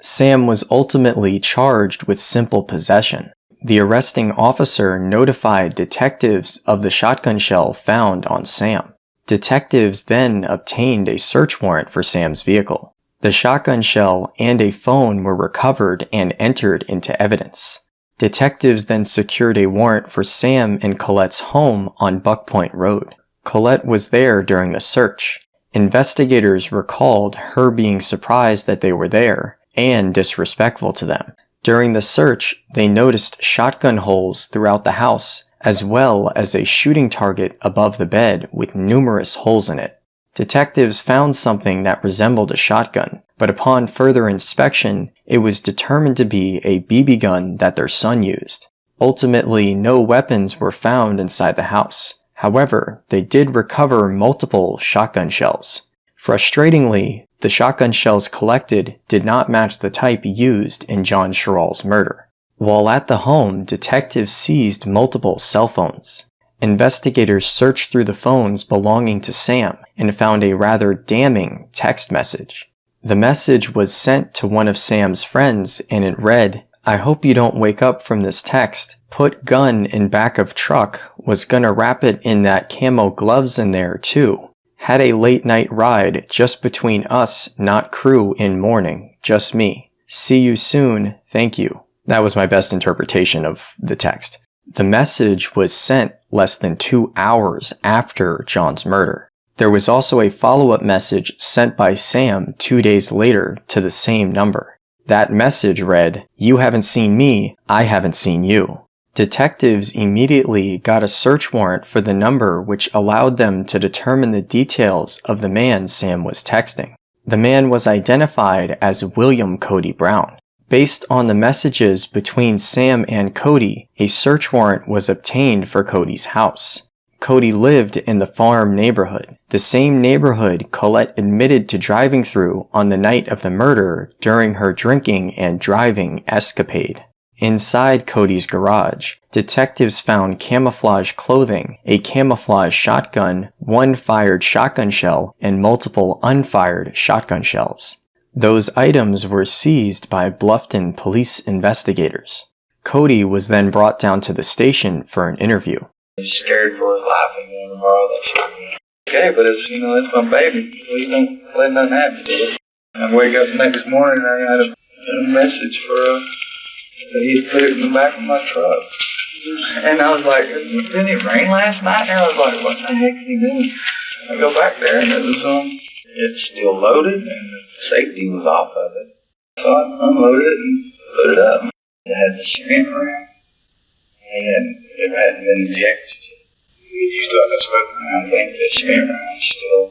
Sam was ultimately charged with simple possession. The arresting officer notified detectives of the shotgun shell found on Sam. Detectives then obtained a search warrant for Sam's vehicle. The shotgun shell and a phone were recovered and entered into evidence. Detectives then secured a warrant for Sam and Colette's home on Buck Point Road. Colette was there during the search. Investigators recalled her being surprised that they were there and disrespectful to them. During the search, they noticed shotgun holes throughout the house, as well as a shooting target above the bed with numerous holes in it. Detectives found something that resembled a shotgun, but upon further inspection, it was determined to be a BB gun that their son used. Ultimately, no weapons were found inside the house. However, they did recover multiple shotgun shells. Frustratingly, the shotgun shells collected did not match the type used in John Cherol's murder. While at the home, detectives seized multiple cell phones. Investigators searched through the phones belonging to Sam and found a rather damning text message. The message was sent to one of Sam's friends and it read, "I hope you don't wake up from this text. Put gun in back of truck. Was gonna wrap it in that camo gloves in there too. Had a late night ride just between us, not crew in morning. Just me. See you soon. Thank you." That was my best interpretation of the text. The message was sent less than 2 hours after John's murder. There was also a follow-up message sent by Sam 2 days later to the same number. That message read, "You haven't seen me, I haven't seen you." Detectives immediately got a search warrant for the number, which allowed them to determine the details of the man Sam was texting. The man was identified as William Cody Brown. Based on the messages between Sam and Cody, a search warrant was obtained for Cody's house. Cody lived in the farm neighborhood, the same neighborhood Colette admitted to driving through on the night of the murder during her drinking and driving escapade. Inside Cody's garage, detectives found camouflage clothing, a camouflage shotgun, 1 fired shotgun shell, and multiple unfired shotgun shells. Those items were seized by Bluffton police investigators. Cody was then brought down to the station for an interview. I was scared for his life and going to borrow that shotgun. Okay, but it's, it's my baby. Please don't let nothing happen to it. I wake up the next morning and I got a message for that he had put it in the back of my truck. And I was like, didn't it rain last night? And I was like, what the heck is he doing? I go back there and it was it's still loaded and the safety was off of it. So I unloaded it and put it up. It had the cement around. And it hadn't been injected. You still have that smoke around. I think the cement around still.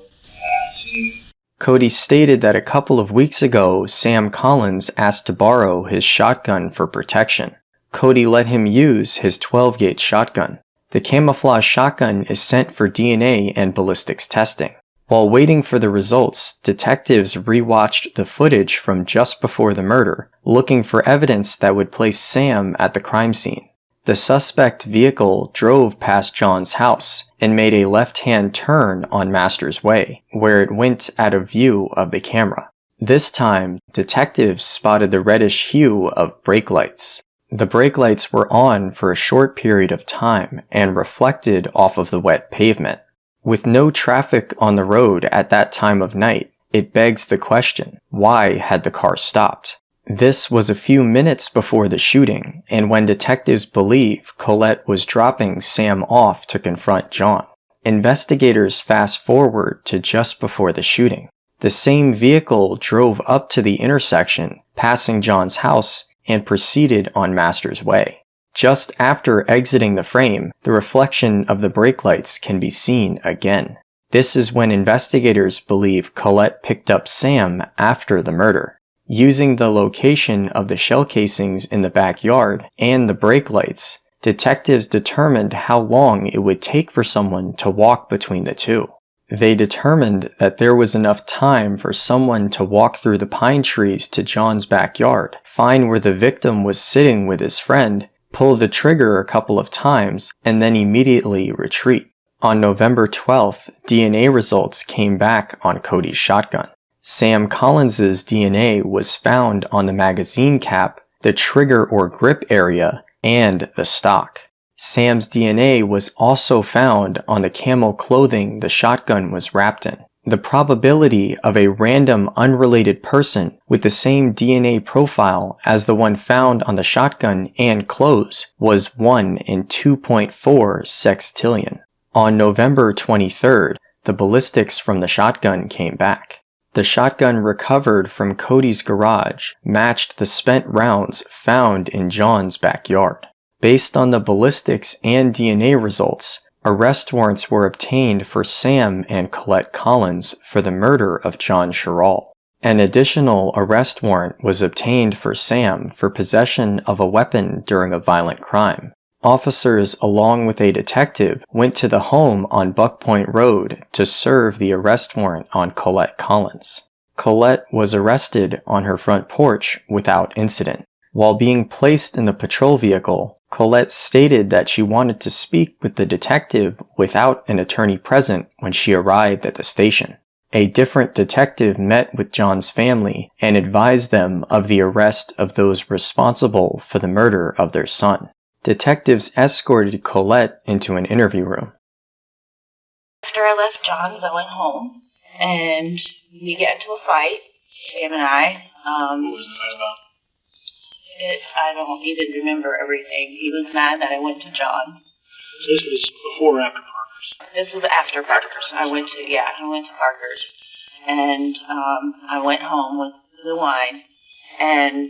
Cody stated that a couple of weeks ago, Sam Collins asked to borrow his shotgun for protection. Cody let him use his 12-gauge shotgun. The camouflage shotgun is sent for DNA and ballistics testing. While waiting for the results, detectives rewatched the footage from just before the murder, looking for evidence that would place Sam at the crime scene. The suspect vehicle drove past John's house and made a left-hand turn on Master's Way, where it went out of view of the camera. This time, detectives spotted the reddish hue of brake lights. The brake lights were on for a short period of time and reflected off of the wet pavement. With no traffic on the road at that time of night, it begs the question, why had the car stopped? This was a few minutes before the shooting, and when detectives believe Colette was dropping Sam off to confront John. Investigators fast forward to just before the shooting. The same vehicle drove up to the intersection, passing John's house, and proceeded on Master's Way. Just after exiting the frame, the reflection of the brake lights can be seen again. This is when investigators believe Colette picked up Sam after the murder. Using the location of the shell casings in the backyard and the brake lights, detectives determined how long it would take for someone to walk between the two. They determined that there was enough time for someone to walk through the pine trees to John's backyard, find where the victim was sitting with his friend, pull the trigger a couple of times, and then immediately retreat. On November 12th, DNA results came back on Cody's shotgun. Sam Collins's DNA was found on the magazine cap, the trigger or grip area, and the stock. Sam's DNA was also found on the camo clothing the shotgun was wrapped in. The probability of a random unrelated person with the same DNA profile as the one found on the shotgun and clothes was 1 in 2.4 sextillion. On November 23rd, the ballistics from the shotgun came back. The shotgun recovered from Cody's garage matched the spent rounds found in John's backyard. Based on the ballistics and DNA results, arrest warrants were obtained for Sam and Colette Collins for the murder of John Cherol. An additional arrest warrant was obtained for Sam for possession of a weapon during a violent crime. Officers, along with a detective, went to the home on Buck Point Road to serve the arrest warrant on Colette Collins. Colette was arrested on her front porch without incident. While being placed in the patrol vehicle, Colette stated that she wanted to speak with the detective without an attorney present when she arrived at the station. A different detective met with John's family and advised them of the arrest of those responsible for the murder of their son. Detectives escorted Colette into an interview room. After I left John's, I went home, and we got into a fight, Sam and I. What was the fight about? I don't even remember everything. He was mad that I went to John. This was before or after Parker's? This was after Parker's. I went to Parker's. And I went home with the wine. And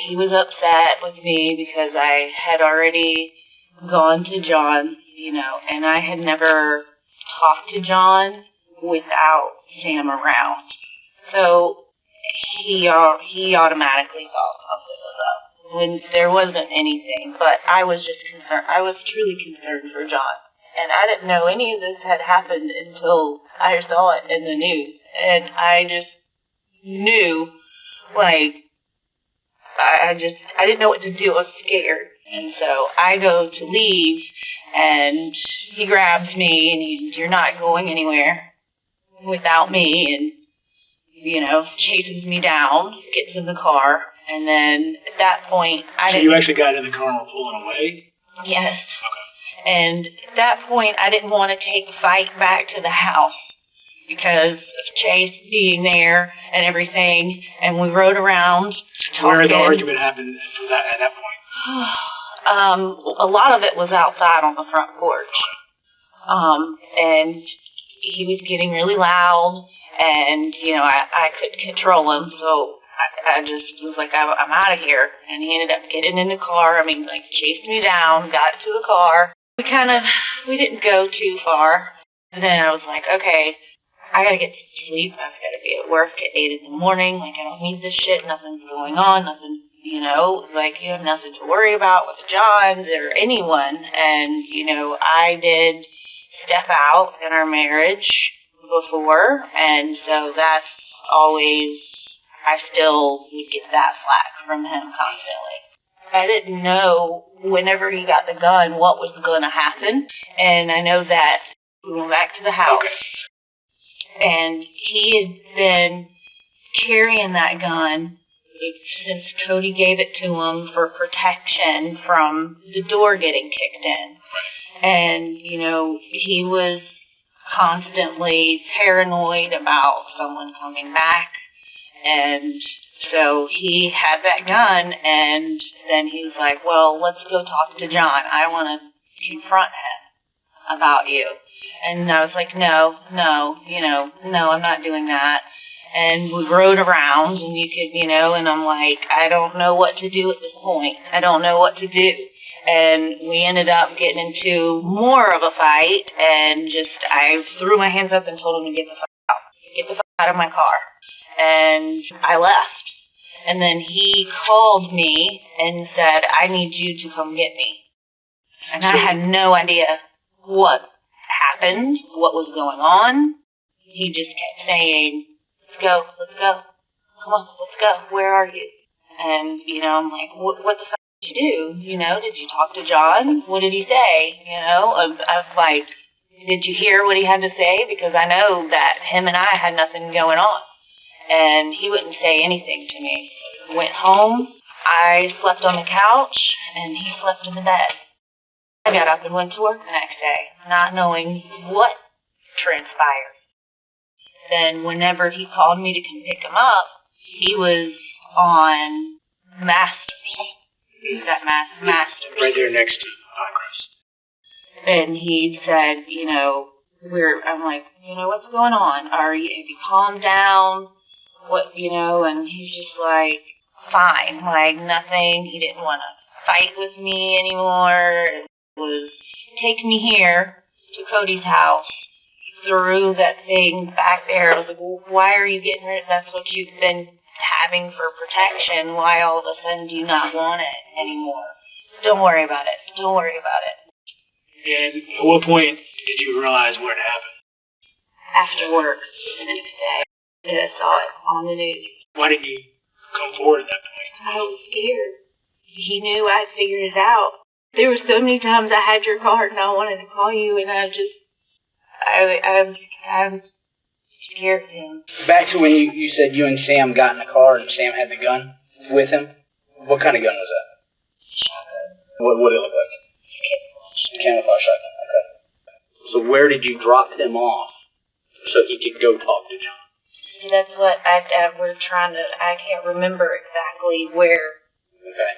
he was upset with me because I had already gone to John, and I had never talked to John without Sam around. So he automatically thought something was up when there wasn't anything, but I was just concerned. I was truly concerned for John, and I didn't know any of this had happened until I saw it in the news, and I just knew, I didn't know what to do. I was scared, and so I go to leave, and he grabs me, and you're not going anywhere without me, and chases me down, gets in the car, and then at that point, So you actually got in the car and were pulling away? Yes. Okay. And at that point, I didn't want to take the fight back to the house because of Chase being there and everything, and we rode around talking. Where the argument happened at that point? A lot of it was outside on the front porch. And he was getting really loud, and, I couldn't control him, so I just was like, I'm out of here. And he ended up getting in the car. Chased me down, got to the car. We didn't go too far. And then I was like, okay, I gotta get some sleep. I've gotta be at work at 8 in the morning. I don't need this shit. Nothing's going on. Nothing, You know, like, you have nothing to worry about with the Johns or anyone. And, you know, I did step out in our marriage before, and so that's always, I still would get that flack from him constantly. I didn't know whenever he got the gun what was going to happen, and I know that we went back to the house, and he had been carrying that gun since Cody gave it to him for protection from the door getting kicked in. And, you know, he was constantly paranoid about someone coming back, and so he had that gun, and then he was like, well, let's go talk to John. I want to confront him about you. And I was like, no, I'm not doing that. And we rode around, and you could, you know, and I'm like, I don't know what to do at this point. I don't know what to do. And we ended up getting into more of a fight, and I threw my hands up and told him to get the fuck out. Get the fuck out of my car. And I left. And then he called me and said, I need you to come get me. And I had no idea what happened, what was going on. He just kept saying, let's go, come on, let's go, where are you? And, you know, I'm like, what the fuck did you do? You know, did you talk to John? What did he say? You know, I was like, did you hear what he had to say? Because I know that him and I had nothing going on. And he wouldn't say anything to me. Went home, I slept on the couch, and he slept in the bed. I got up and went to work the next day, not knowing what transpired. Then whenever he called me to come pick him up, he was on Masters. That Masters. Right there next to Pinecrest. And he said, you know, I'm like, you know, what's going on? Have you calmed down? What, you know, and he's just like, fine, like nothing. He didn't want to fight with me anymore. It was, take me here to Cody's house. He threw that thing back there. I was like, well, why are you getting rid of it? That's what you've been having for protection. Why all of a sudden do you not want it anymore? Don't worry about it. Don't worry about it. And at what point did you realize what had happened? After work the next day. I saw it on the news. Why didn't you come forward at that point? I was scared. He knew I'd figured it out. There were so many times I had your card and I wanted to call you, and I'm scared of him. Back to when you said you and Sam got in the car and Sam had the gun with him. What kind of gun was that? Shotgun. What did it look like? Camouflage shotgun. Okay. So where did you drop them off so he could go talk to John? That's what we're trying to, I can't remember exactly where. Okay.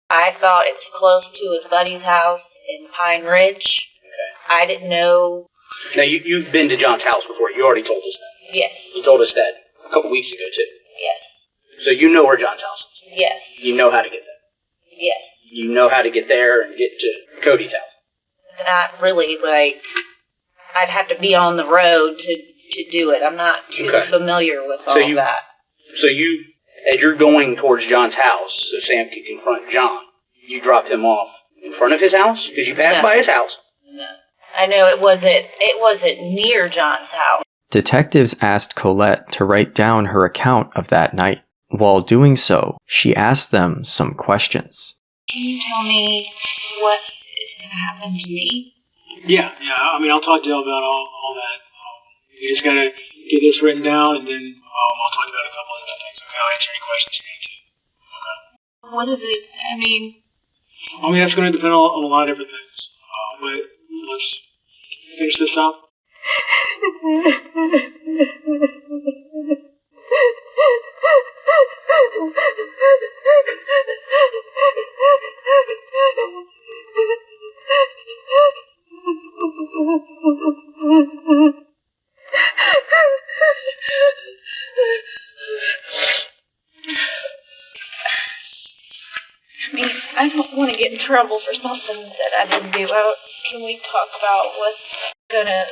I thought it's close to his buddy's house in Pine Ridge. Okay. I didn't know. Now, you've been to John's house before. You already told us that. Yes. You told us that a couple weeks ago, too. Yes. So you know where John's house is? Yes. You know how to get there? Yes. You know how to get there and get to Cody's house? Not really, like, I'd have to be on the road to do it. I'm not too familiar with all that. So you, as you're going towards John's house, so Sam could confront John, you dropped him off in front of his house? Because you passed by his house? No. I know it wasn't near John's house. Detectives asked Colette to write down her account of that night. While doing so, she asked them some questions. Can you tell me what is going to happen to me? Yeah. I mean, I'll talk to you about all that. You just gotta get this written down, and then I'll talk about a couple of other things. Okay, I'll answer any questions you need to. Okay. What is it? I mean, that's going to depend on a lot of different things. But let's finish this up. I don't want to get in trouble for something that I didn't do. Can we talk about what's going to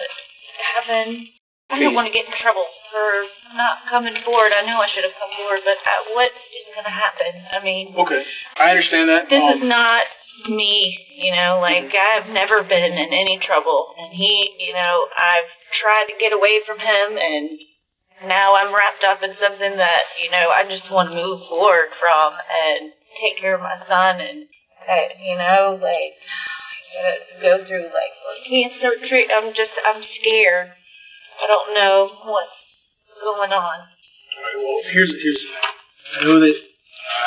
happen? I don't want to get in trouble for not coming forward. I know I should have come forward, but what is going to happen? I mean... Okay, I understand that. This is not me, like, I've never been in any trouble. And he, I've tried to get away from him, and now I'm wrapped up in something that, I just want to move forward from and take care of my son and, like... go through like cancer treat. I'm scared. I don't know what's going on. All right. Well, here's the thing. I know that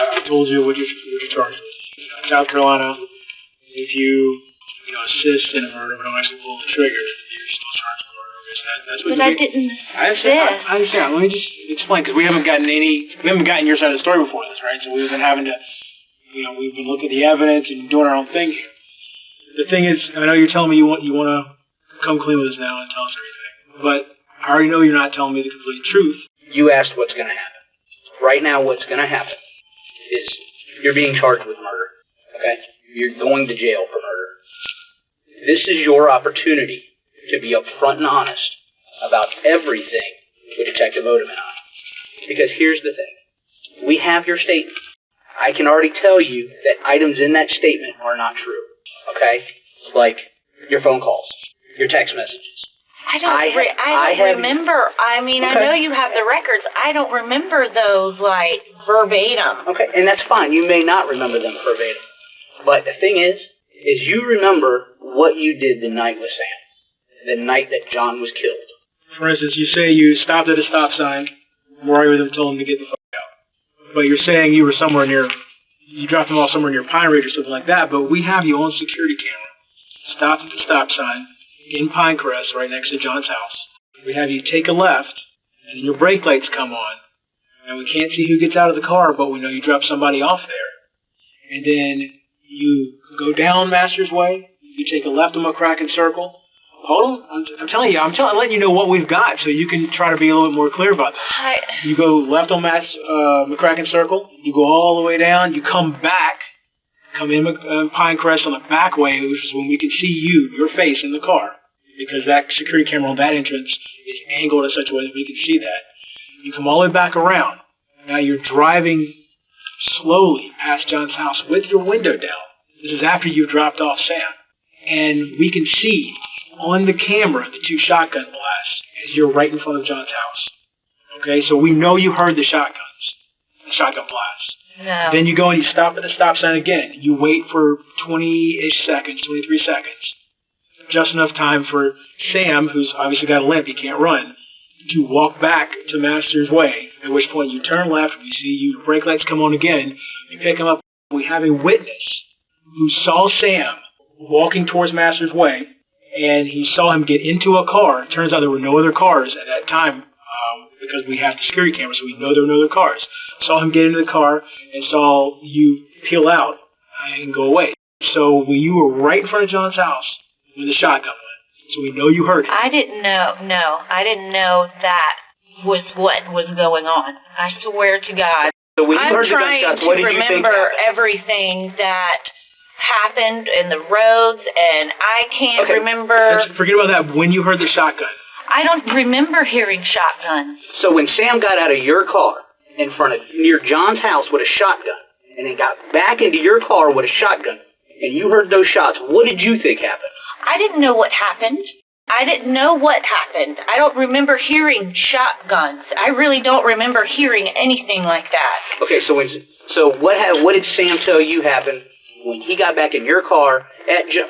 I told you what you're charged with. South Carolina, if you assist in a murder but don't actually pull the trigger, you're still charged with murder. That's what. But I didn't. I understand. Let me just explain because we haven't gotten your side of the story before this, right? So we've been having to, we've been looking at the evidence and doing our own thing here. The thing is, I know you're telling me you want to come clean with us now and tell us everything, but I already know you're not telling me the complete truth. You asked what's going to happen. Right now, what's going to happen is you're being charged with murder, okay? You're going to jail for murder. This is your opportunity to be upfront and honest about everything with Detective Odeman on. Because here's the thing. We have your statement. I can already tell you that items in that statement are not true. Okay? Like your phone calls, your text messages. I don't remember. I mean, okay. I know you have the records. I don't remember those, like, verbatim. Okay, and that's fine. You may not remember them verbatim. But the thing is you remember what you did the night with Sam. The night that John was killed. For instance, you say you stopped at a stop sign, worried with him, told him to get the fuck out. But you're saying you were somewhere near... You dropped them off somewhere near Pine Ridge or something like that, but we have you on security camera. Stopped at the stop sign in Pinecrest, right next to John's house. We have you take a left, and your brake lights come on. And we can't see who gets out of the car, but we know you dropped somebody off there. And then you go down Master's Way, you take a left on McCracken Circle. Hold on, I'm letting you know what we've got so you can try to be a little bit more clear about this. You go left on McCracken Circle, you go all the way down, you come back, come in Pinecrest on the back way, which is when we can see your face in the car, because that security camera on that entrance is angled in such a way that we can see that. You come all the way back around. Now you're driving slowly past John's house with your window down. This is after you've dropped off Sam. And we can see on the camera the two shotgun blasts as you're right in front of John's house. Okay, so we know you heard the shotgun blasts. No. Then you go and you stop at the stop sign again. You wait for 20-ish seconds, 23 seconds. Just enough time for Sam, who's obviously got a limp, he can't run, to walk back to Master's Way, at which point you turn left, we see your brake lights come on again, you pick him up. We have a witness who saw Sam walking towards Master's Way, and he saw him get into a car. It turns out there were no other cars at that time, because we have the security camera, so we know there were no other cars. Saw him get into the car and saw you peel out and go away. So you were right in front of John's house when the shotgun went. So we know you heard it. I didn't know that was what was going on. I swear to God. So when you I'm heard trying the gunshots, what did you think remember everything that happened in the roads, and I can't remember. Forget about that. When you heard the shotgun. I don't remember hearing shotguns. So when Sam got out of your car in front of near John's house with a shotgun, and then got back into your car with a shotgun, and you heard those shots, what did you think happened? I didn't know what happened. I don't remember hearing shotguns. I really don't remember hearing anything like that. Okay, so what did Sam tell you happened when he got back in your car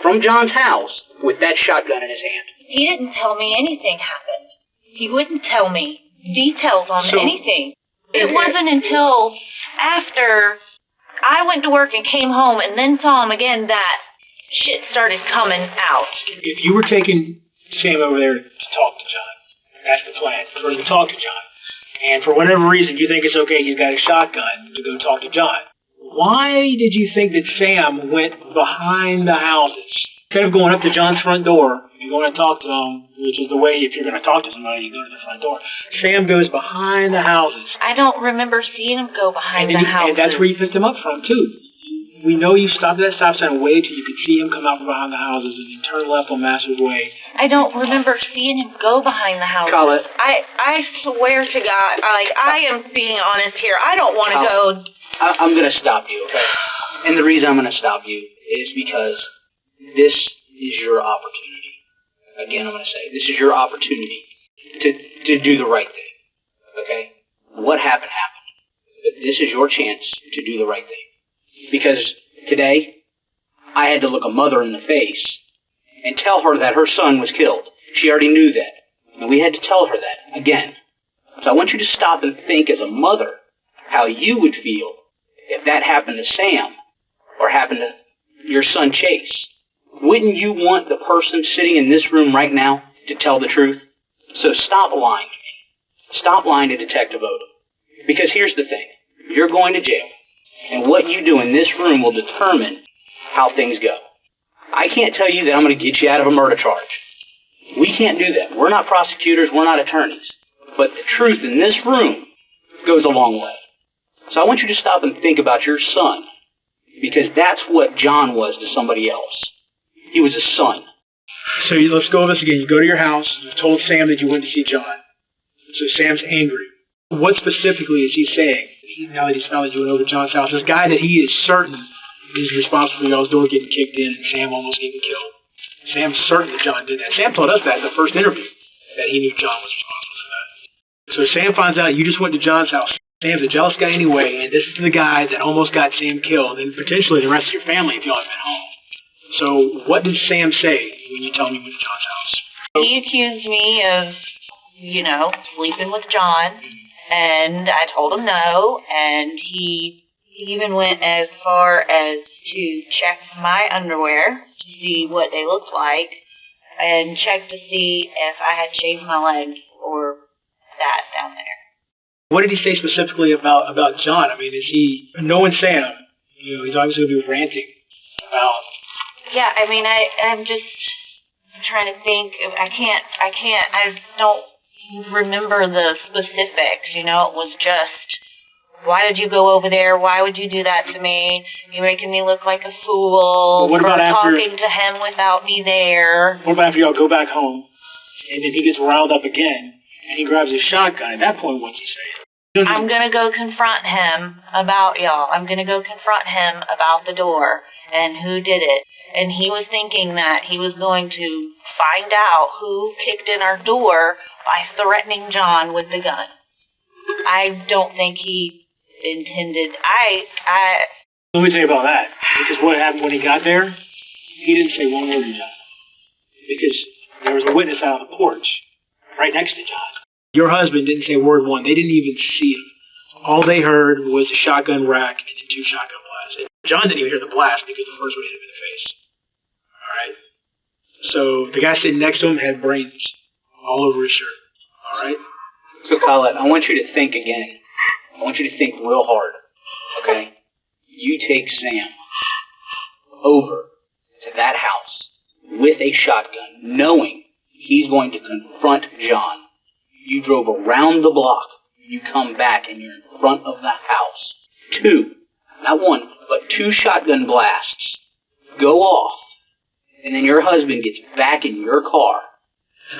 from John's house with that shotgun in his hand? He didn't tell me anything happened. He wouldn't tell me details on anything. It wasn't until after I went to work and came home and then saw him again that shit started coming out. If you were taking Sam over there to talk to John, that's the plan, for him to talk to John, and for whatever reason you think it's okay, he's got a shotgun to go talk to John, why did you think that Sam went behind the houses? Instead of going up to John's front door and going to talk to him, which is the way if you're going to talk to somebody, you go to the front door. Sam goes behind the houses. I don't remember seeing him go behind the houses. And that's where you picked him up from, too. We know you stopped at that stop sign and waited till you could see him come out from behind the houses and then turn left on Masters Way. I don't remember seeing him go behind the house. Colette. I swear to God, I am being honest here. I don't want to go. I'm going to stop you, okay? And the reason I'm going to stop you is because this is your opportunity. Again, I'm going to say, this is your opportunity to do the right thing, okay? What happened, happened. But this is your chance to do the right thing. Because today, I had to look a mother in the face and tell her that her son was killed. She already knew that. And we had to tell her that again. So I want you to stop and think as a mother how you would feel if that happened to Sam or happened to your son Chase. Wouldn't you want the person sitting in this room right now to tell the truth? So stop lying to me. Stop lying to Detective Odom. Because here's the thing. You're going to jail. And what you do in this room will determine how things go. I can't tell you that I'm going to get you out of a murder charge. We can't do that. We're not prosecutors. We're not attorneys. But the truth in this room goes a long way. So I want you to stop and think about your son. Because that's what John was to somebody else. He was a son. So let's go over this again. You go to your house. You told Sam that you went to see John. So Sam's angry. What specifically is he saying? Now that he's found that you went over to John's house, this guy that he is certain is responsible for y'all's door getting kicked in and Sam almost getting killed. Sam's certain that John did that. Sam told us that in the first interview, that he knew John was responsible for that. So Sam finds out you just went to John's house. Sam's a jealous guy anyway, and this is the guy that almost got Sam killed, and potentially the rest of your family if y'all had been home. So what did Sam say when you tell him you went to John's house? He accused me of, sleeping with John. And I told him no, and he even went as far as to check my underwear to see what they looked like, and check to see if I had shaved my legs or that down there. What did he say specifically about John? I mean, is he, knowing Sam, he's obviously going to be ranting about... Yeah, I mean, I'm just trying to think. I don't remember the specifics, it was just, why did you go over there? Why would you do that to me? You're making me look like a fool for talking to him without me there. What about after y'all go back home, and then he gets riled up again, and he grabs his shotgun? At that point, what's he say? I'm going to go confront him about y'all. I'm going to go confront him about the door and who did it. And he was thinking that he was going to find out who kicked in our door by threatening John with the gun. I don't think he intended... Let me tell you about that. Because what happened when he got there, he didn't say one word to John. Because there was a witness out on the porch right next to John. Your husband didn't say word one. They didn't even see him. All they heard was a shotgun rack and then 2 shotgun blasts. And John didn't even hear the blast because the first one hit him in the face. Alright? So the guy sitting next to him had brains all over his shirt. Alright? So Colette, I want you to think again. I want you to think real hard. Okay? You take Sam over to that house with a shotgun, knowing he's going to confront John. You drove around the block. You come back and you're in front of the house. 2, not 1, but 2 shotgun blasts go off. And then your husband gets back in your car.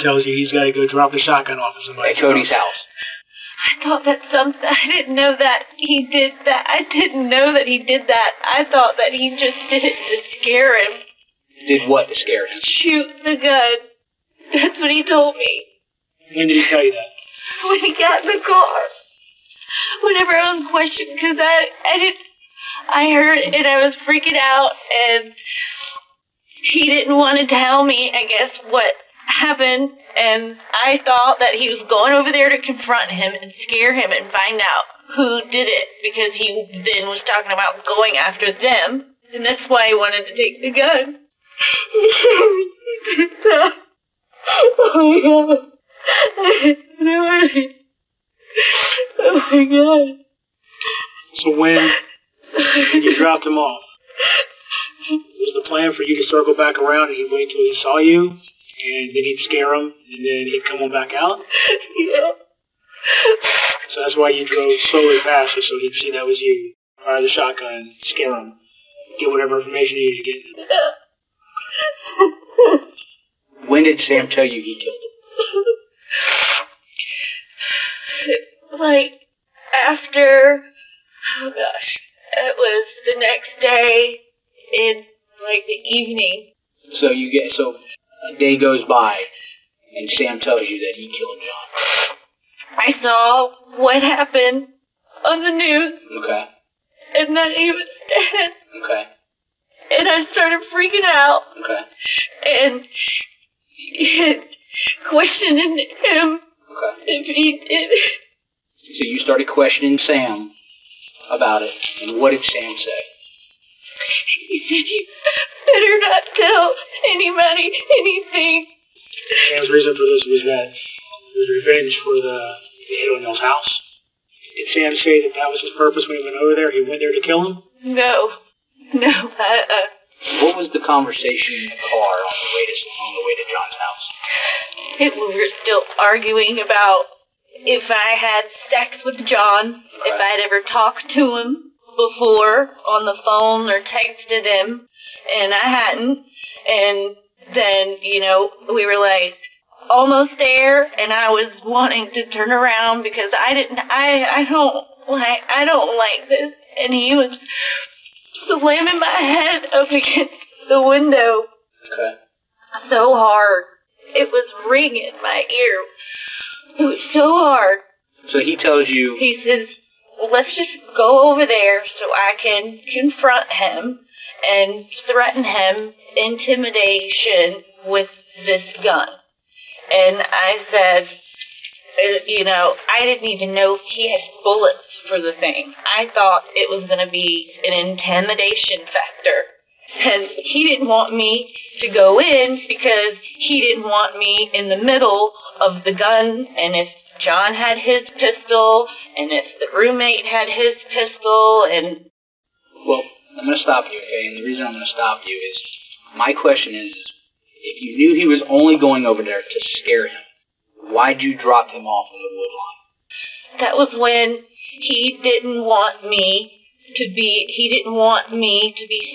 Tells you he's got to go drop the shotgun off at somebody's house. At Cody's house. I thought that I didn't know that he did that. I didn't know that he did that. I thought that he just did it to scare him. Did what to scare him? Shoot the gun. That's what he told me. When did he tell you that? When he got in the car. Whenever I was questioned, because I heard it and I was freaking out, and he didn't want to tell me, I guess, what happened, and I thought that he was going over there to confront him and scare him and find out who did it, because he then was talking about going after them, and that's why he wanted to take the gun. Oh my God. Oh my God. So when you dropped him off, was the plan for you to circle back around and he'd wait till he saw you, and then he'd scare him, and then he'd come on back out? Yeah. So that's why you drove slowly past so he'd see that was you. Fire the shotgun, scare him. get whatever information you need to get. When did Sam tell you he killed him? Like, after, oh gosh, it was the next day in, like, the evening. So a day goes by, and Sam tells you that he killed John. I saw what happened on the news. Okay. And that he was dead. Okay. And I started freaking out. Okay. And questioning him if he did it. So you started questioning Sam about it, and what did Sam say? He said, you better not tell anybody anything. Sam's reason for this was that it was revenge for the hit on y'all's house. Did Sam say that that was his purpose when he went over there? He went there to kill him? No. What was the conversation in the car on the way to John's house? We were still arguing about if I had sex with John, if I'd ever talked to him before on the phone or texted him, and I hadn't. And then, we were like almost there, and I was wanting to turn around because I don't like this. And he was slamming my head up against the window so hard. It was ringing my ear. It was so hard. So he tells you... He says, well, let's just go over there so I can confront him and threaten him, intimidation with this gun. And I said, I didn't even know if he had bullets for the thing. I thought it was going to be an intimidation factor. And he didn't want me to go in because he didn't want me in the middle of the gun. And if John had his pistol, and if the roommate had his pistol, and... Well, I'm going to stop you, okay? And the reason I'm going to stop you is, my question is, if you knew he was only going over there to scare him, why'd you drop him off in the wood line? That was when he didn't want me to be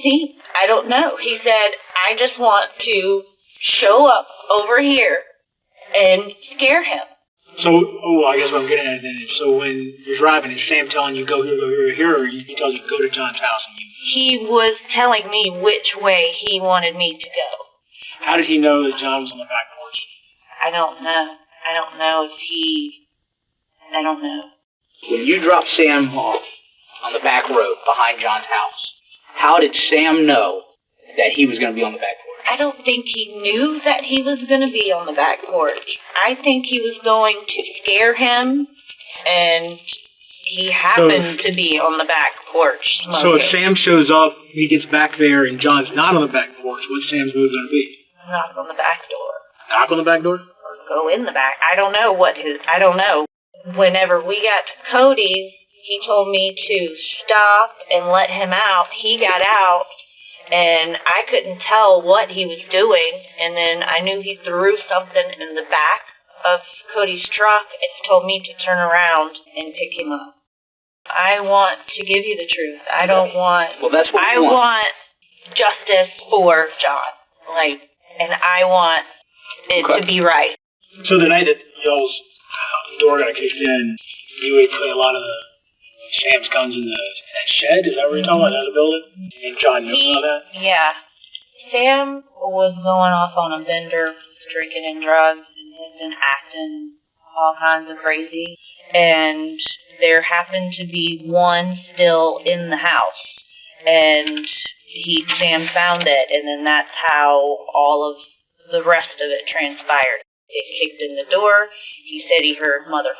seen. I don't know. He said, I just want to show up over here and scare him. So, I guess what I'm getting at then is, so when you're driving, is Sam telling you go here, or he tells you go to John's house? He was telling me which way he wanted me to go. How did he know that John was on the back porch? I don't know. I don't know. When you dropped Sam off on the back road behind John's house, how did Sam know that he was going to be on the back porch? I don't think he knew that he was going to be on the back porch. I think he was going to scare him, and he happened to be on the back porch smoking. So if Sam shows up, he gets back there, and John's not on the back porch, what's Sam's move going to be? Knock on the back door. Knock on the back door? Or go in the back. I don't know. Whenever we got to Cody's, he told me to stop and let him out. He got out, and I couldn't tell what he was doing, and then I knew he threw something in the back of Cody's truck and told me to turn around and pick him up. I want to give you the truth. I don't want... Well, that's what I want justice for John. And I want it to be right. So the night that y'all's door got kicked in, you would put a lot of Sam's guns in that shed? Is that what you're talking about, the other building? And John knew about that? Yeah. Sam was going off on a bender, drinking and drugs, and had been acting all kinds of crazy. And there happened to be one still in the house. And Sam found it, and then that's how all of the rest of it transpired. It kicked in the door. He said he heard mother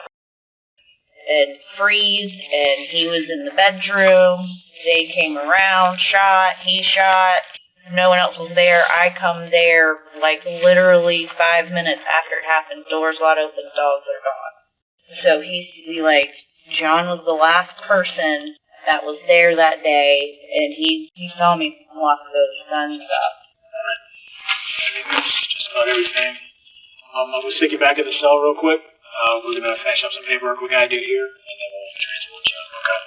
and freeze, and he was in the bedroom. They came around, he shot. No one else was there. I come there literally 5 minutes after it happened. Doors wide open, dogs are gone. So John was the last person that was there that day, and he saw me walk those guns up. Just about everything. I'm going to stick you back in the cell real quick. We're going to finish up some paperwork we got to do here, and then we'll transport you. Okay?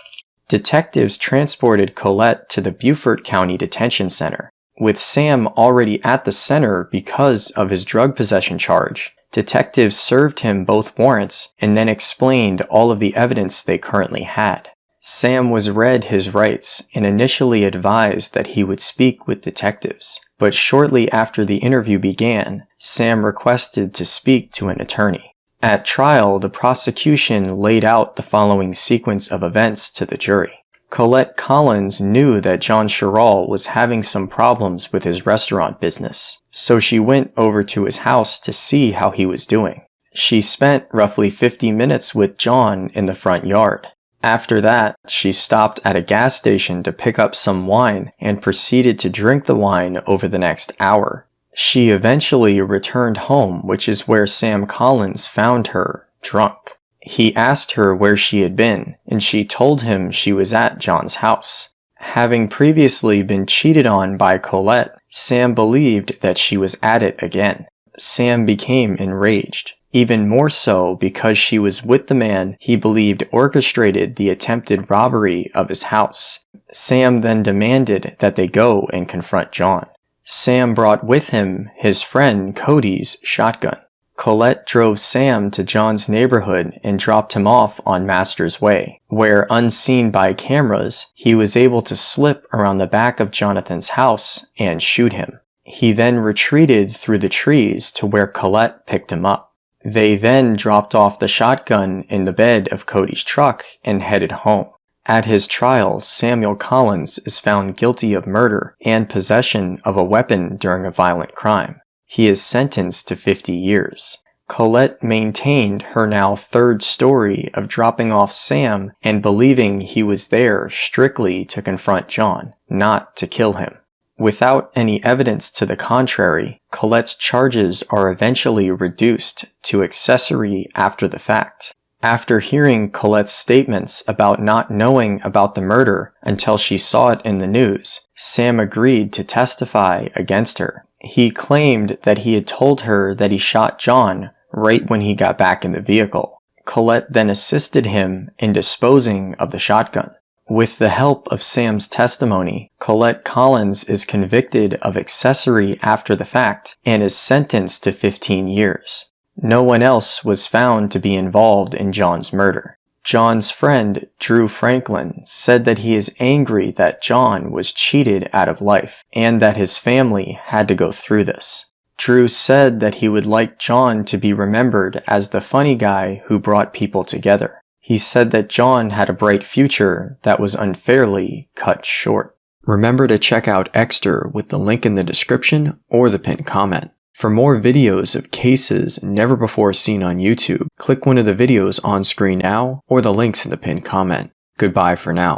Detectives transported Colette to the Beaufort County Detention Center. With Sam already at the center because of his drug possession charge, detectives served him both warrants and then explained all of the evidence they currently had. Sam was read his rights and initially advised that he would speak with detectives, but shortly after the interview began, Sam requested to speak to an attorney. At trial, the prosecution laid out the following sequence of events to the jury. Colette Collins knew that John Cherol was having some problems with his restaurant business, so she went over to his house to see how he was doing. She spent roughly 50 minutes with John in the front yard. After that, she stopped at a gas station to pick up some wine and proceeded to drink the wine over the next hour. She eventually returned home, which is where Sam Collins found her, drunk. He asked her where she had been, and she told him she was at John's house. Having previously been cheated on by Colette, Sam believed that she was at it again. Sam became enraged, even more so because she was with the man he believed orchestrated the attempted robbery of his house. Sam then demanded that they go and confront John. Sam brought with him his friend Cody's shotgun. Colette drove Sam to John's neighborhood and dropped him off on Master's Way, where, unseen by cameras, he was able to slip around the back of Johnathan's house and shoot him. He then retreated through the trees to where Colette picked him up. They then dropped off the shotgun in the bed of Cody's truck and headed home. At his trial, Samuel Collins is found guilty of murder and possession of a weapon during a violent crime. He is sentenced to 50 years. Colette maintained her now third story of dropping off Sam and believing he was there strictly to confront John, not to kill him. Without any evidence to the contrary, Colette's charges are eventually reduced to accessory after the fact. After hearing Colette's statements about not knowing about the murder until she saw it in the news, Sam agreed to testify against her. He claimed that he had told her that he shot John right when he got back in the vehicle. Colette then assisted him in disposing of the shotgun. With the help of Sam's testimony, Colette Collins is convicted of accessory after the fact and is sentenced to 15 years. No one else was found to be involved in John's murder. John's friend, Drew Franklin, said that he is angry that John was cheated out of life and that his family had to go through this. Drew said that he would like John to be remembered as the funny guy who brought people together. He said that John had a bright future that was unfairly cut short. Remember to check out Exter with the link in the description or the pinned comment. For more videos of cases never before seen on YouTube, click one of the videos on screen now or the links in the pinned comment. Goodbye for now.